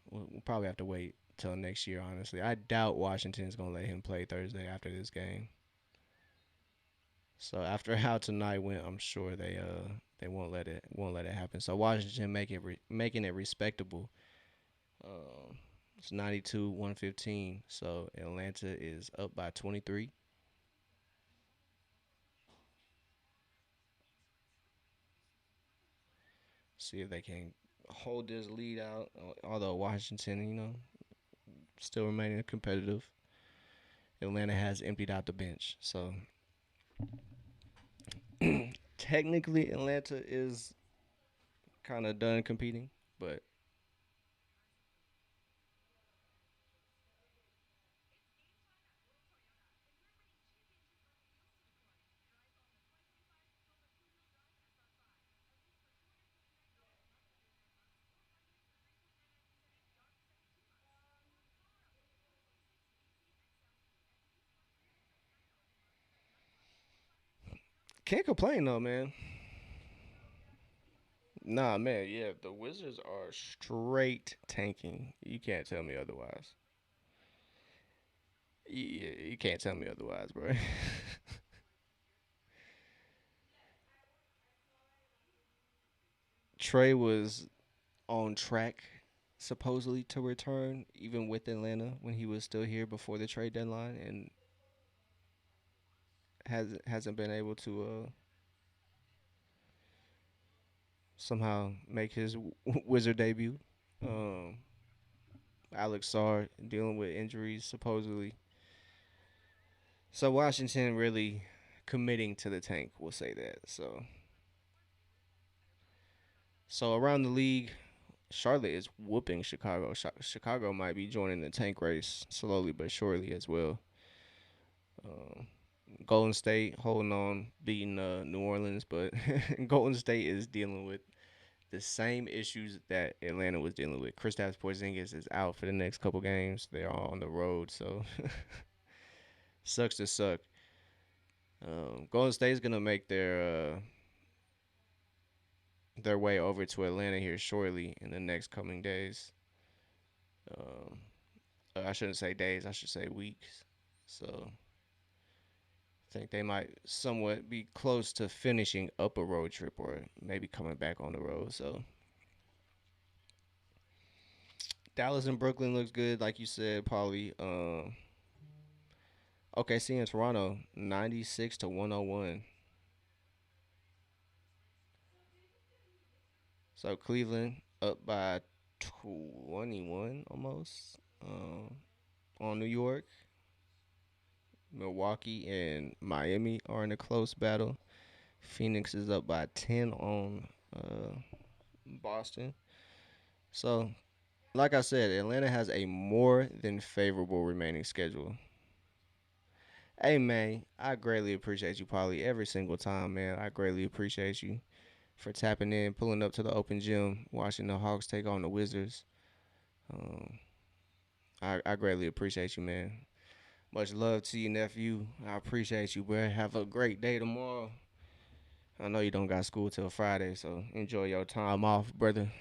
We'll probably have to wait till next year. Honestly, I doubt Washington's gonna let him play Thursday after this game. So after how tonight went, I'm sure they won't let it happen. So Washington making it respectable. It's 92-115. So Atlanta is up by 23. See if they can hold this lead out. Although Washington, still remaining competitive. Atlanta has emptied out the bench. So technically Atlanta is kind of done competing, but can't complain though, man. Nah, man, yeah, the Wizards are straight tanking. You can't tell me otherwise. You can't tell me otherwise, bro. Trey was on track supposedly to return even with Atlanta when he was still here before the trade deadline and hasn't been able to somehow make his Wizard debut. Um, Alex Sarr dealing with injuries supposedly. So Washington really committing to the tank, we'll say that. So around the league, Charlotte is whooping Chicago. Chicago might be joining the tank race slowly but surely as well. Um, Golden State holding on, beating New Orleans, but Golden State is dealing with the same issues that Atlanta was dealing with. Kristaps Porzingis is out for the next couple games. They're all on the road, so sucks to suck. Golden State's gonna make their way over to Atlanta here shortly in the next coming days. Um, I shouldn't say days. I should say weeks. So I think they might somewhat be close to finishing up a road trip or maybe coming back on the road. So Dallas and Brooklyn looks good, like you said, Paulie. OKC in Toronto, 96 to 101. So Cleveland up by 21 almost on New York. Milwaukee and Miami are in a close battle. Phoenix is up by 10 on Boston. So, like I said, Atlanta has a more than favorable remaining schedule. Hey, man, I greatly appreciate you, Polly, every single time, man. I greatly appreciate you for tapping in, pulling up to the open gym, watching the Hawks take on the Wizards. Um, I greatly appreciate you, man. Much love to you, nephew. I appreciate you, bro. Have a great day tomorrow. I know you don't got school till Friday, so enjoy your time off, brother.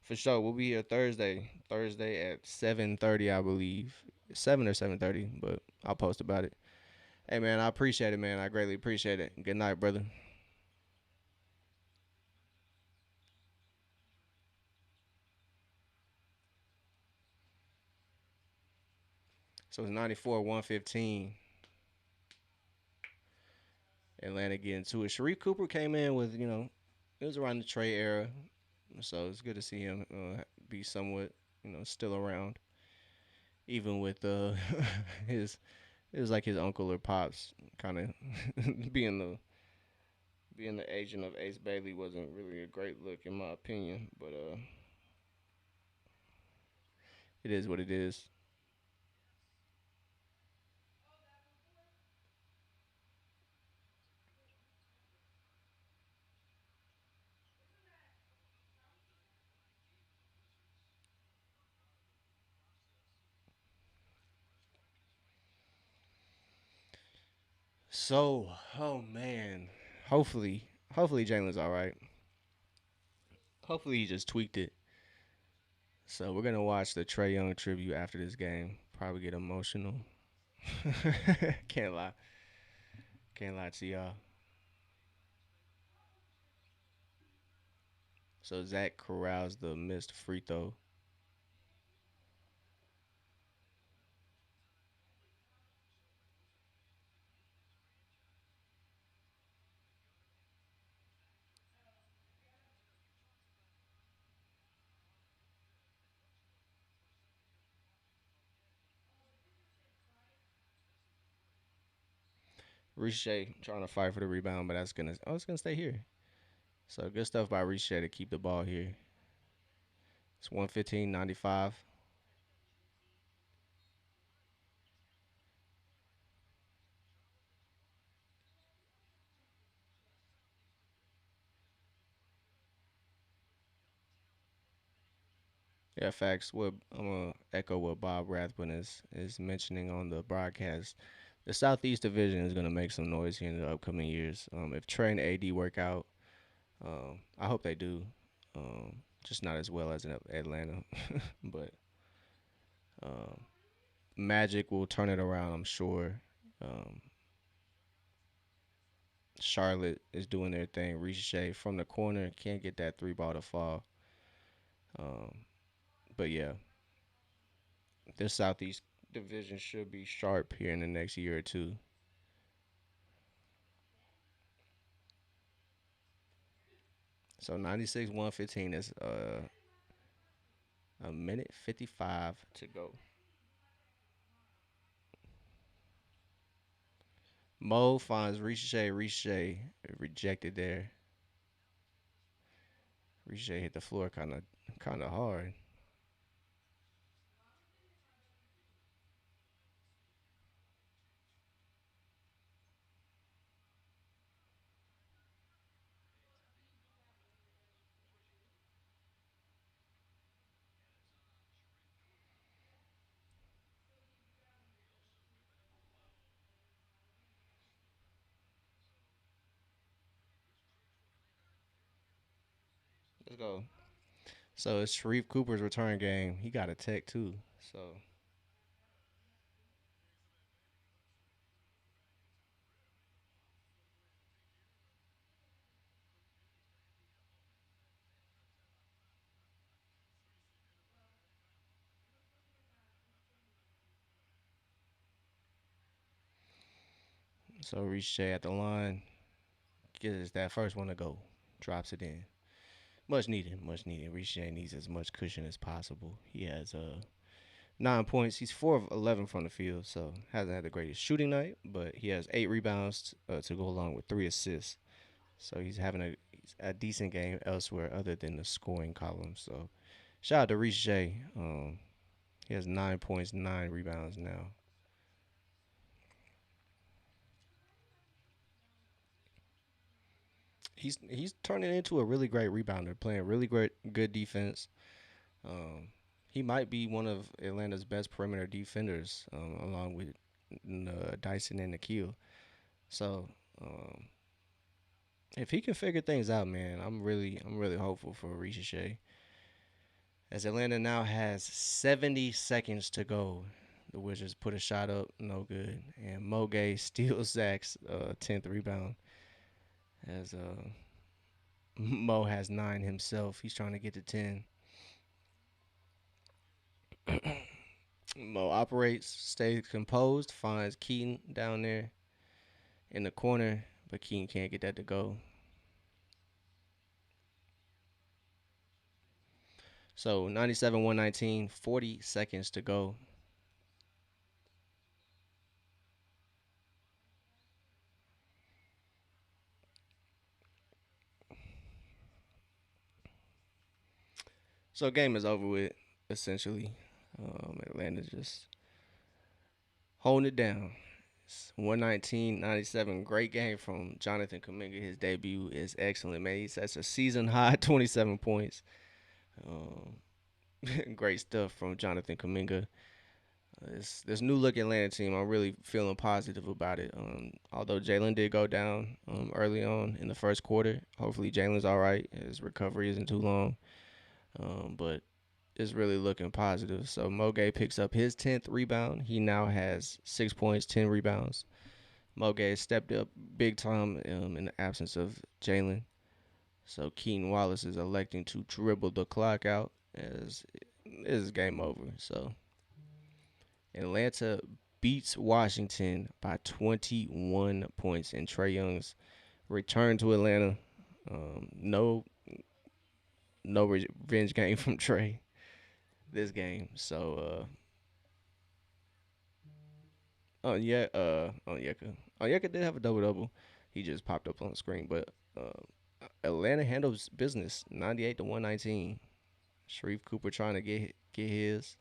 For sure, we'll be here Thursday. Thursday at 7:30, I believe. 7 or 7:30, but I'll post about it. Hey, man, I appreciate it, man. I greatly appreciate it. Good night, brother. So it's 94-115. Atlanta getting to it. Sharif Cooper came in with, it was around the trade era, so it's good to see him be somewhat, still around, even with his. It was like his uncle or pops kind of being the agent of Ace Bailey wasn't really a great look in my opinion, but it is what it is. So, oh man, hopefully Jalen's all right. Hopefully he just tweaked it. So we're gonna watch the Trey Young tribute after this game. Probably get emotional. can't lie, can't lie to y'all. So Zach corrals the missed free throw. Riche trying to fight for the rebound, but it's gonna stay here. So good stuff by Riche to keep the ball here. It's 115-95. Yeah, facts. What I'm gonna echo what Bob Rathbun is mentioning on the broadcast. The Southeast Division is gonna make some noise here in the upcoming years. If Trey and AD work out, I hope they do. Just not as well as in Atlanta, but um, Magic will turn it around, I'm sure. Um, Charlotte is doing their thing. Ricochet from the corner can't get that three ball to fall. Um, but yeah, this Southeast division should be sharp here in the next year or two. So 96 115 is a minute 55 to go. Mo finds Ricochet. Ricochet rejected there. Ricochet hit the floor kind of hard. Let's go. So it's Sharif Cooper's return game. He got a tech too. So Ricochet at the line gets that first one to go. Drops it in. Much needed. Much needed. Ricochet needs as much cushion as possible. He has 9 points. He's 4 of 11 from the field, so hasn't had the greatest shooting night, but he has 8 rebounds to go along with 3 assists. So he's having a decent game elsewhere other than the scoring column. So shout out to Ricochet. He has 9 points, 9 rebounds now. He's turning into a really great rebounder, playing really great good defense. Um, he might be one of Atlanta's best perimeter defenders, along with Dyson and Nikhil. So um, if he can figure things out, man, I'm really hopeful for Ricochet. As Atlanta now has 70 seconds to go, the Wizards put a shot up, no good, and Moge steals Zach's 10th rebound. As Mo has 9 himself, he's trying to get to 10. Mo operates, stays composed, finds Keaton down there in the corner, but Keaton can't get that to go. So 97 119, 40 seconds to go. So game is over with, essentially. Atlanta just holding it down. It's 119-97. Great game from Jonathan Kuminga. His debut is excellent, man. He sets a season high 27 points. Um, great stuff from Jonathan Kuminga. This new look Atlanta team, I'm really feeling positive about it. Although Jalen did go down early on in the first quarter, hopefully Jalen's all right. His recovery isn't too long, but it's really looking positive. So Moge picks up his 10th rebound. He now has 6 points, 10 rebounds. Moge stepped up big time in the absence of Jalen. So Keaton Wallace is electing to dribble the clock out as it is game over. So Atlanta beats Washington by 21 points, and Trey Young's return to Atlanta. No revenge game from Trey this game. So Onyeka did have a double double. He just popped up on the screen, but Atlanta handles business 98 to 119. Sharif Cooper trying to get his.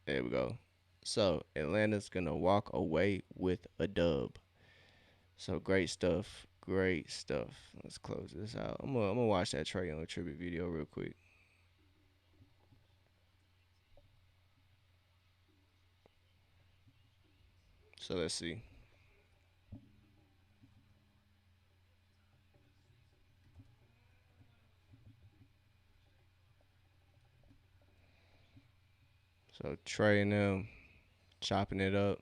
There we go. So Atlanta's gonna walk away with a dub. So great stuff. Great stuff. Let's close this out. I'm gonna watch that Trey Young tribute video real quick. So let's see. So Trey and them chopping it up.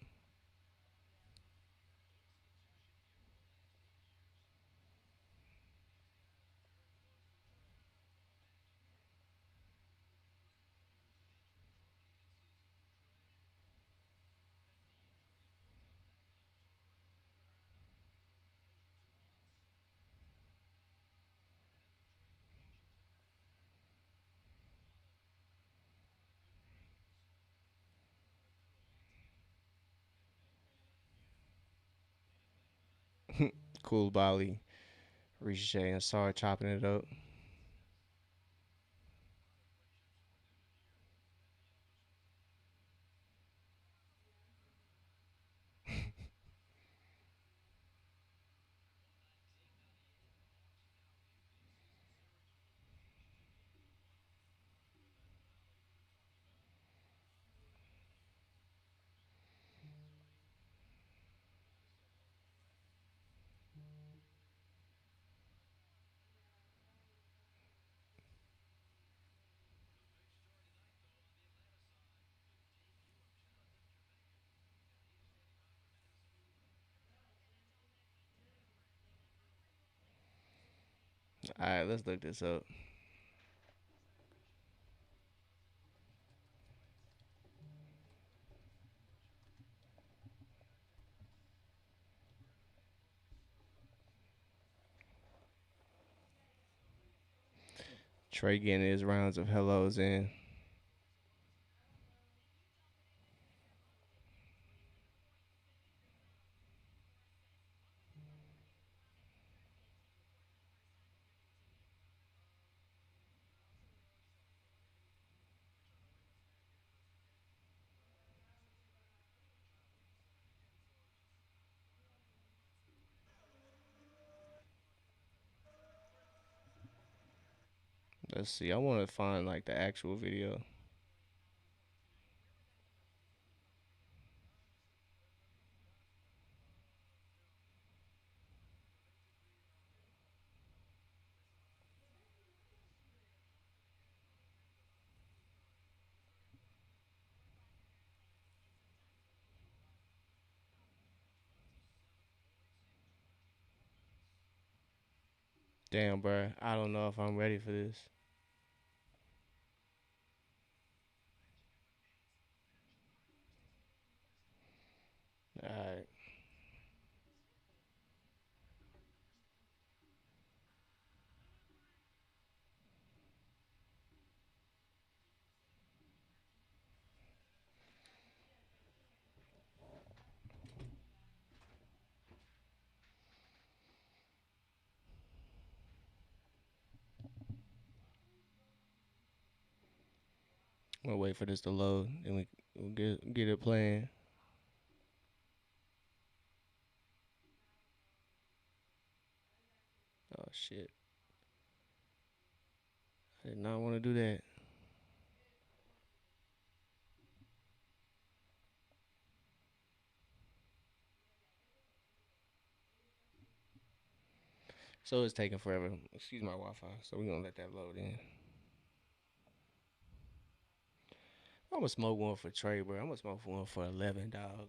Cool Bali, Ricochet, and Sar chopping it up. All right, let's look this up. Trey getting his rounds of hellos in. Let's see. I want to find like the actual video. Damn, bro. I don't know if I'm ready for this. All right. We'll wait for this to load and we'll get it playing. Oh shit. I did not want to do that. So it's taking forever. Excuse my Wi-Fi. So we're gonna let that load in. I'm gonna smoke one for Trey, bro. I'm gonna smoke one for 11, dog.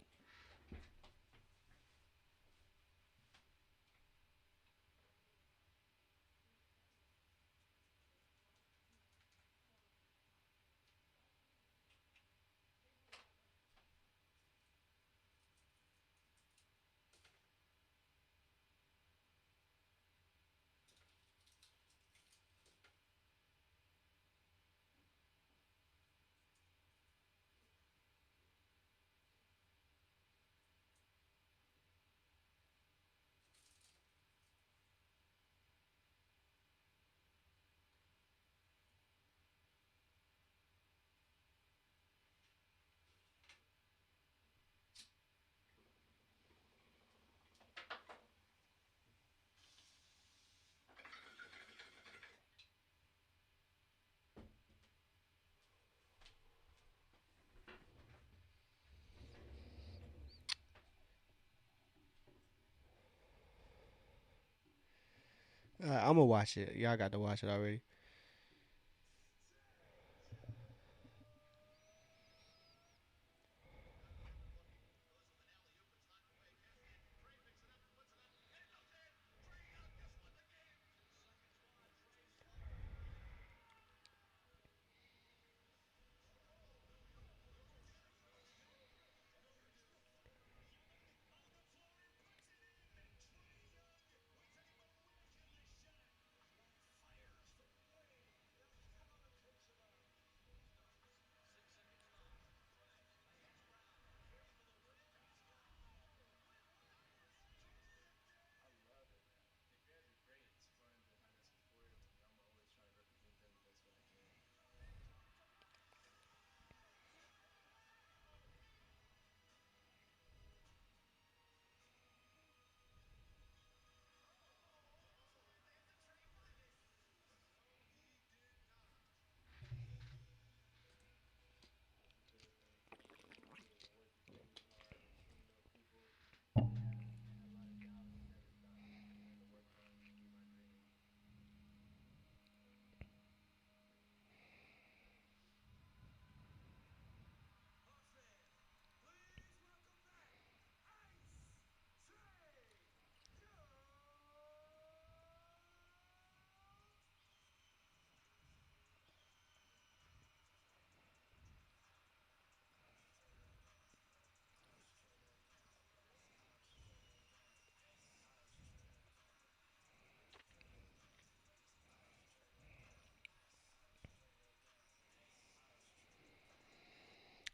I'm gonna watch it. Y'all got to watch it already.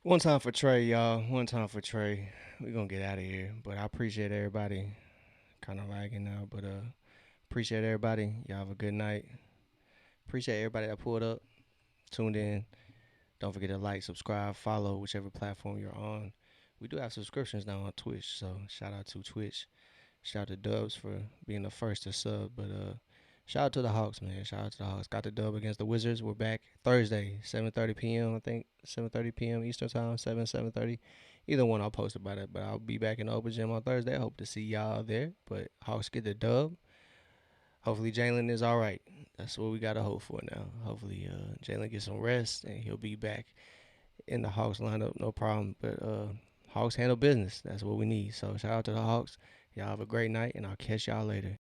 One time for Trey, y'all. One time for Trey. We gonna get out of here, but I appreciate everybody. Kind of lagging now, but appreciate everybody. Y'all have a good night. Appreciate everybody that pulled up, tuned in. Don't forget to like, subscribe, follow whichever platform you're on. We do have subscriptions now on Twitch, so shout out to Twitch. Shout out to Dubs for being the first to sub, but shout out to the Hawks, man. Shout out to the Hawks. Got the dub against the Wizards. We're back Thursday, 7:30 p.m. I think 7:30 p.m. Eastern time, 7:30. Either one, I'll post about it. But I'll be back in the open gym on Thursday. I hope to see y'all there. But Hawks get the dub. Hopefully Jalen is all right. That's what we got to hope for now. Hopefully Jalen gets some rest and he'll be back in the Hawks lineup, no problem. But Hawks handle business. That's what we need. So shout out to the Hawks. Y'all have a great night, and I'll catch y'all later.